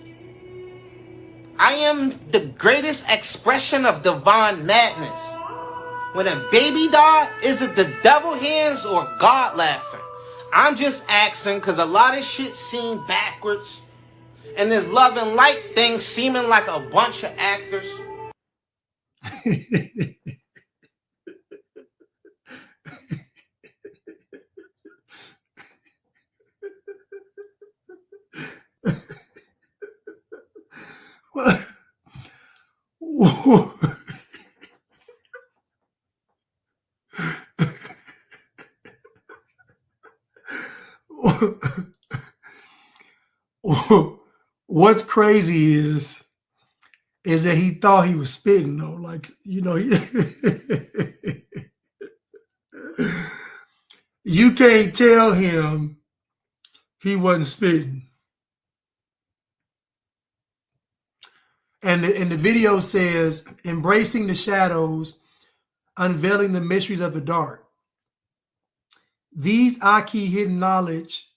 I am the greatest expression of divine madness. When a baby died, is it the devil hands or God laughing? I'm just asking because a lot of shit seem backwards. And this love and light thing seeming like a bunch of actors. What's crazy is that he thought he was spitting though. Like, you know, you can't tell him he wasn't spitting. And the video says, embracing the shadows, unveiling the mysteries of the dark. These Aki hidden knowledge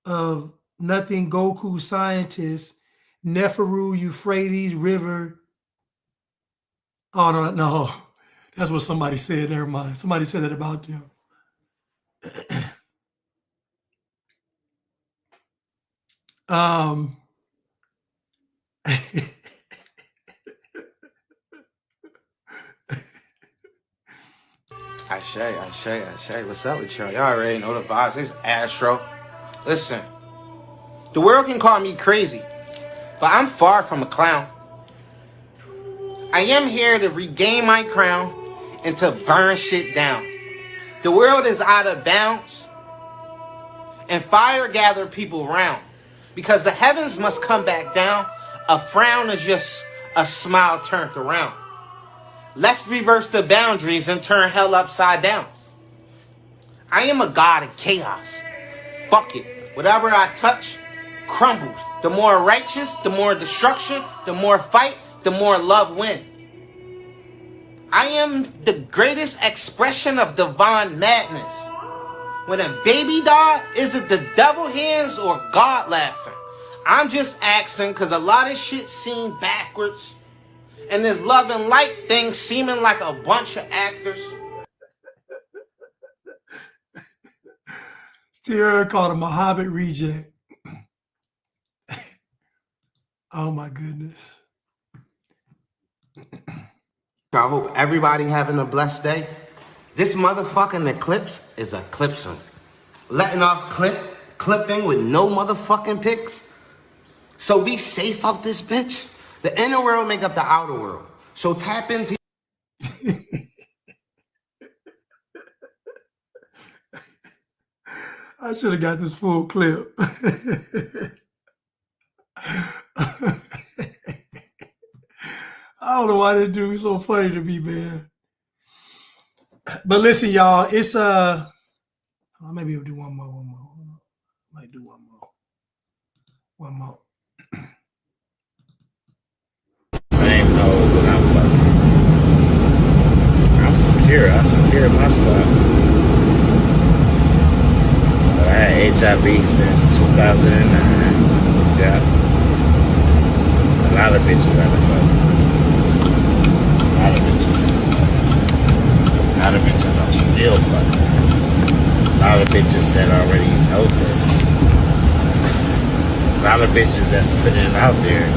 of nothing Goku scientists, Neferu Euphrates River. Oh, no. That's what somebody said. Never mind. Somebody said that about them. Shay, what's up with y'all? Y'all already know the vibes. It's Astro. Listen, the world can call me crazy, but I'm far from a clown. I am here to regain my crown and to burn shit down. The world is out of bounds, and fire gather people round. Because the heavens must come back down, a frown is just a smile turned around. Let's reverse the boundaries and turn hell upside down. I am a god of chaos. Fuck it. Whatever I touch crumbles. The more righteous, the more destruction, the more fight, the more love win. I am the greatest expression of divine madness. When a baby die, is it the devil hands or God laughing? I'm just asking because a lot of shit seem backwards. And this love and light thing seeming like a bunch of actors. Tierra called him a Hobbit reject. Oh my goodness. I hope everybody having a blessed day. This motherfucking eclipse is eclipsing. Letting off clipping with no motherfucking pics. So be safe out this bitch. The inner world make up the outer world. So tap into I should have got this full clip. I don't know why this dude is so funny to me, man. But listen, y'all, it's maybe we'll do one more. Might do one more. Same nose that I'm fucking. I'm secure. I secured my spot. But I had HIV since 2009. Yeah. A lot of bitches I done fucked. A lot of bitches I'm still fucking. A lot of bitches that already know this. A lot of bitches that's putting it out there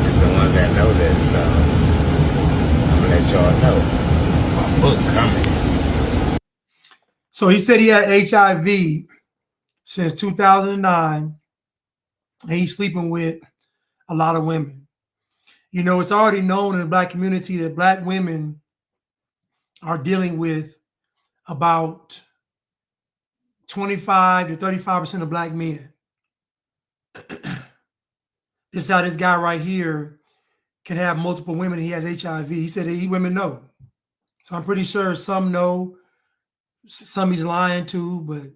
is the ones that know this, so I'm gonna let y'all know. My book coming. So he said he had HIV since 2009, and he's sleeping with a lot of women. You know, it's already known in the Black community that Black women are dealing with about 25 to 35% of Black men. This is how this guy right here can have multiple women and he has HIV. He said that women know. So I'm pretty sure some know, some he's lying to, but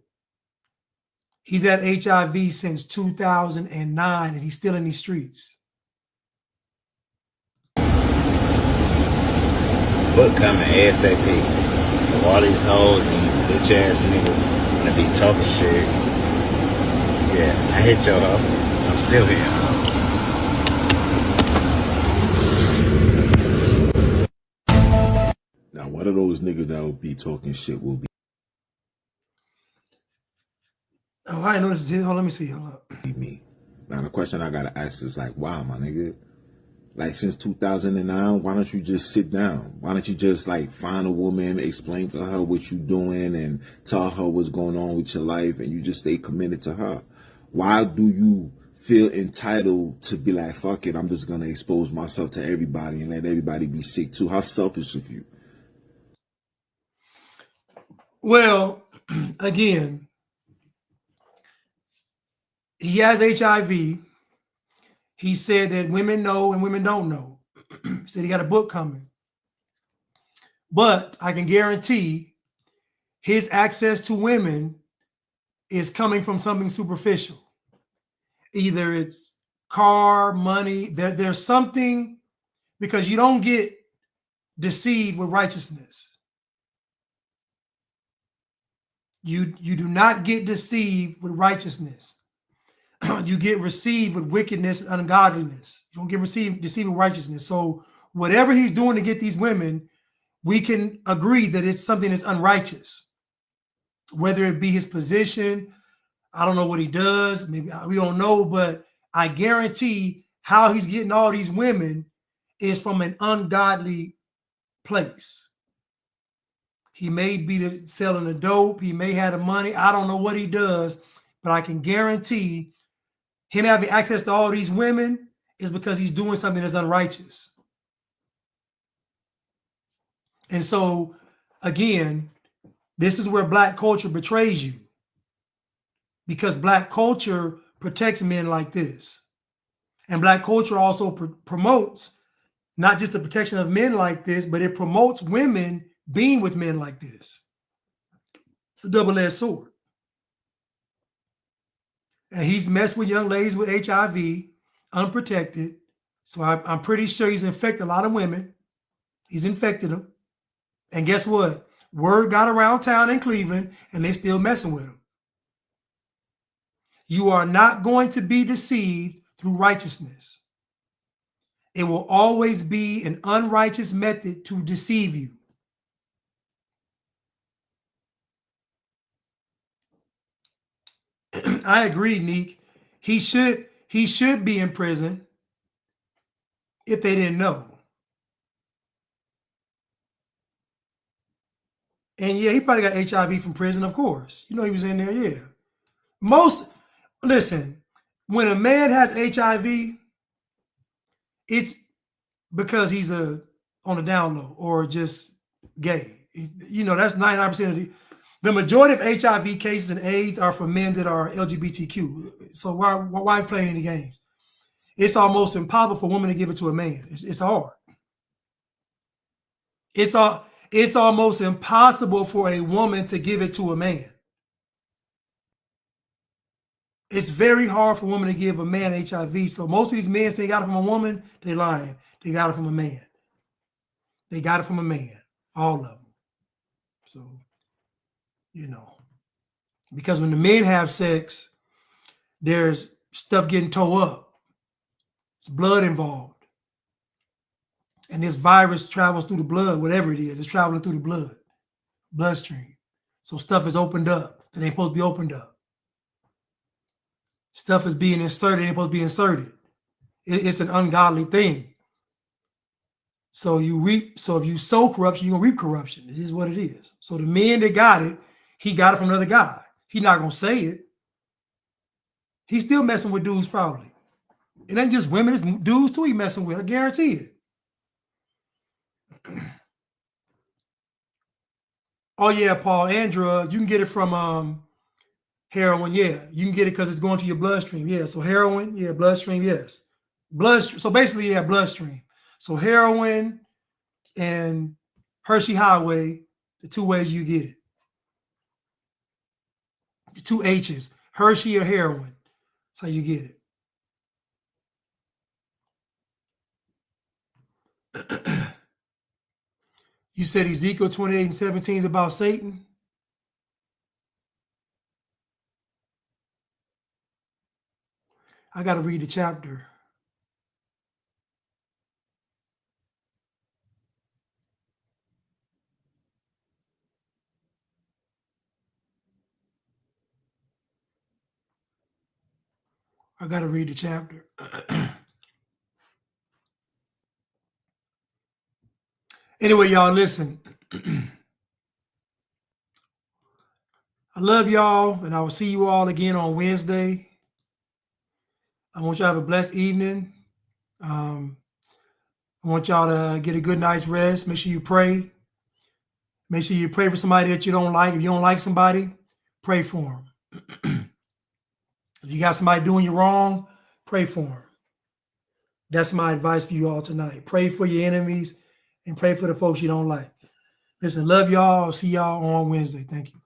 he's had HIV since 2009 and he's still in these streets. Book coming ASAP. All these hoes and bitch ass niggas gonna be talking shit. Yeah, I hit y'all up. I'm still here. Now, one of those niggas that will be talking shit will be Oh, I didn't notice. Hold on, let me see. Hold up. me. Now, the question I gotta ask is like, wow, my nigga. Like, since 2009, why don't you just sit down? Why don't you just, like, find a woman, explain to her what you doing, and tell her what's going on with your life, and you just stay committed to her? Why do you feel entitled to be like, fuck it, I'm just gonna expose myself to everybody and let everybody be sick too? How selfish of you. Well, again, he has HIV. He said that women know and women don't know. He said he got a book coming. But I can guarantee his access to women is coming from something superficial. Either it's car, money, there's something, because you don't get deceived with righteousness. You do not get deceived with righteousness. You get received with wickedness and ungodliness. You don't get deceived with righteousness. So whatever he's doing to get these women, we can agree that it's something that's unrighteous. Whether it be his position, I don't know what he does, maybe we don't know, but I guarantee how he's getting all these women is from an ungodly place. He may be selling the dope, he may have the money, I don't know what he does, but I can guarantee him having access to all these women is because he's doing something that's unrighteous. And so, again, this is where Black culture betrays you, because Black culture protects men like this. And Black culture also promotes not just the protection of men like this, but it promotes women being with men like this. It's a double-edged sword. And he's messed with young ladies with HIV, unprotected. So I'm pretty sure he's infected a lot of women. He's infected them. And guess what? Word got around town in Cleveland, and they still messing with him. You are not going to be deceived through righteousness. It will always be an unrighteous method to deceive you. I agree, Neek. He should be in prison if they didn't know. And yeah, he probably got HIV from prison, of course. You know he was in there, yeah. Listen, when a man has HIV, it's because he's on the down low or just gay. You know, that's 99% of the majority of HIV cases and AIDS are for men that are LGBTQ. So why playing any games? It's almost impossible for a woman to give it to a man. It's hard. It's almost impossible for a woman to give it to a man. It's very hard for a woman to give a man HIV. So most of these men say they got it from a woman, they lying. They got it from a man. They got it from a man. All of them. So, you know, because when the men have sex, there's stuff getting tore up. It's blood involved. And this virus travels through the blood, whatever it is. It's traveling through the bloodstream. So stuff is opened up that ain't supposed to be opened up. Stuff is being inserted, ain't supposed to be inserted. It's an ungodly thing. So if you sow corruption, you're gonna reap corruption. It is what it is. So the man that got it, he got it from another guy. He's not gonna say it. He's still messing with dudes, probably. It ain't just women, it's dudes too he messing with. I guarantee it. Oh yeah, Paul, and drugs. You can get it from heroin, yeah. You can get it because it's going to your bloodstream. Yeah. So heroin, yeah, bloodstream, yes. Bloodstream. So basically, yeah, bloodstream. So heroin and Hershey Highway, the two ways you get it. The two H's, Hershey or heroin. That's how you get it. You said Ezekiel 28:17 is about Satan. I got to read the chapter. I got to read the chapter. Anyway, y'all, listen. I love y'all, and I will see you all again on Wednesday. I want y'all to have a blessed evening. I want y'all to get a good night's rest. Make sure you pray. Make sure you pray for somebody that you don't like. If you don't like somebody, pray for them. If you got somebody doing you wrong, pray for them. That's my advice for you all tonight. Pray for your enemies and pray for the folks you don't like. Listen, love y'all. I'll see y'all on Wednesday. Thank you.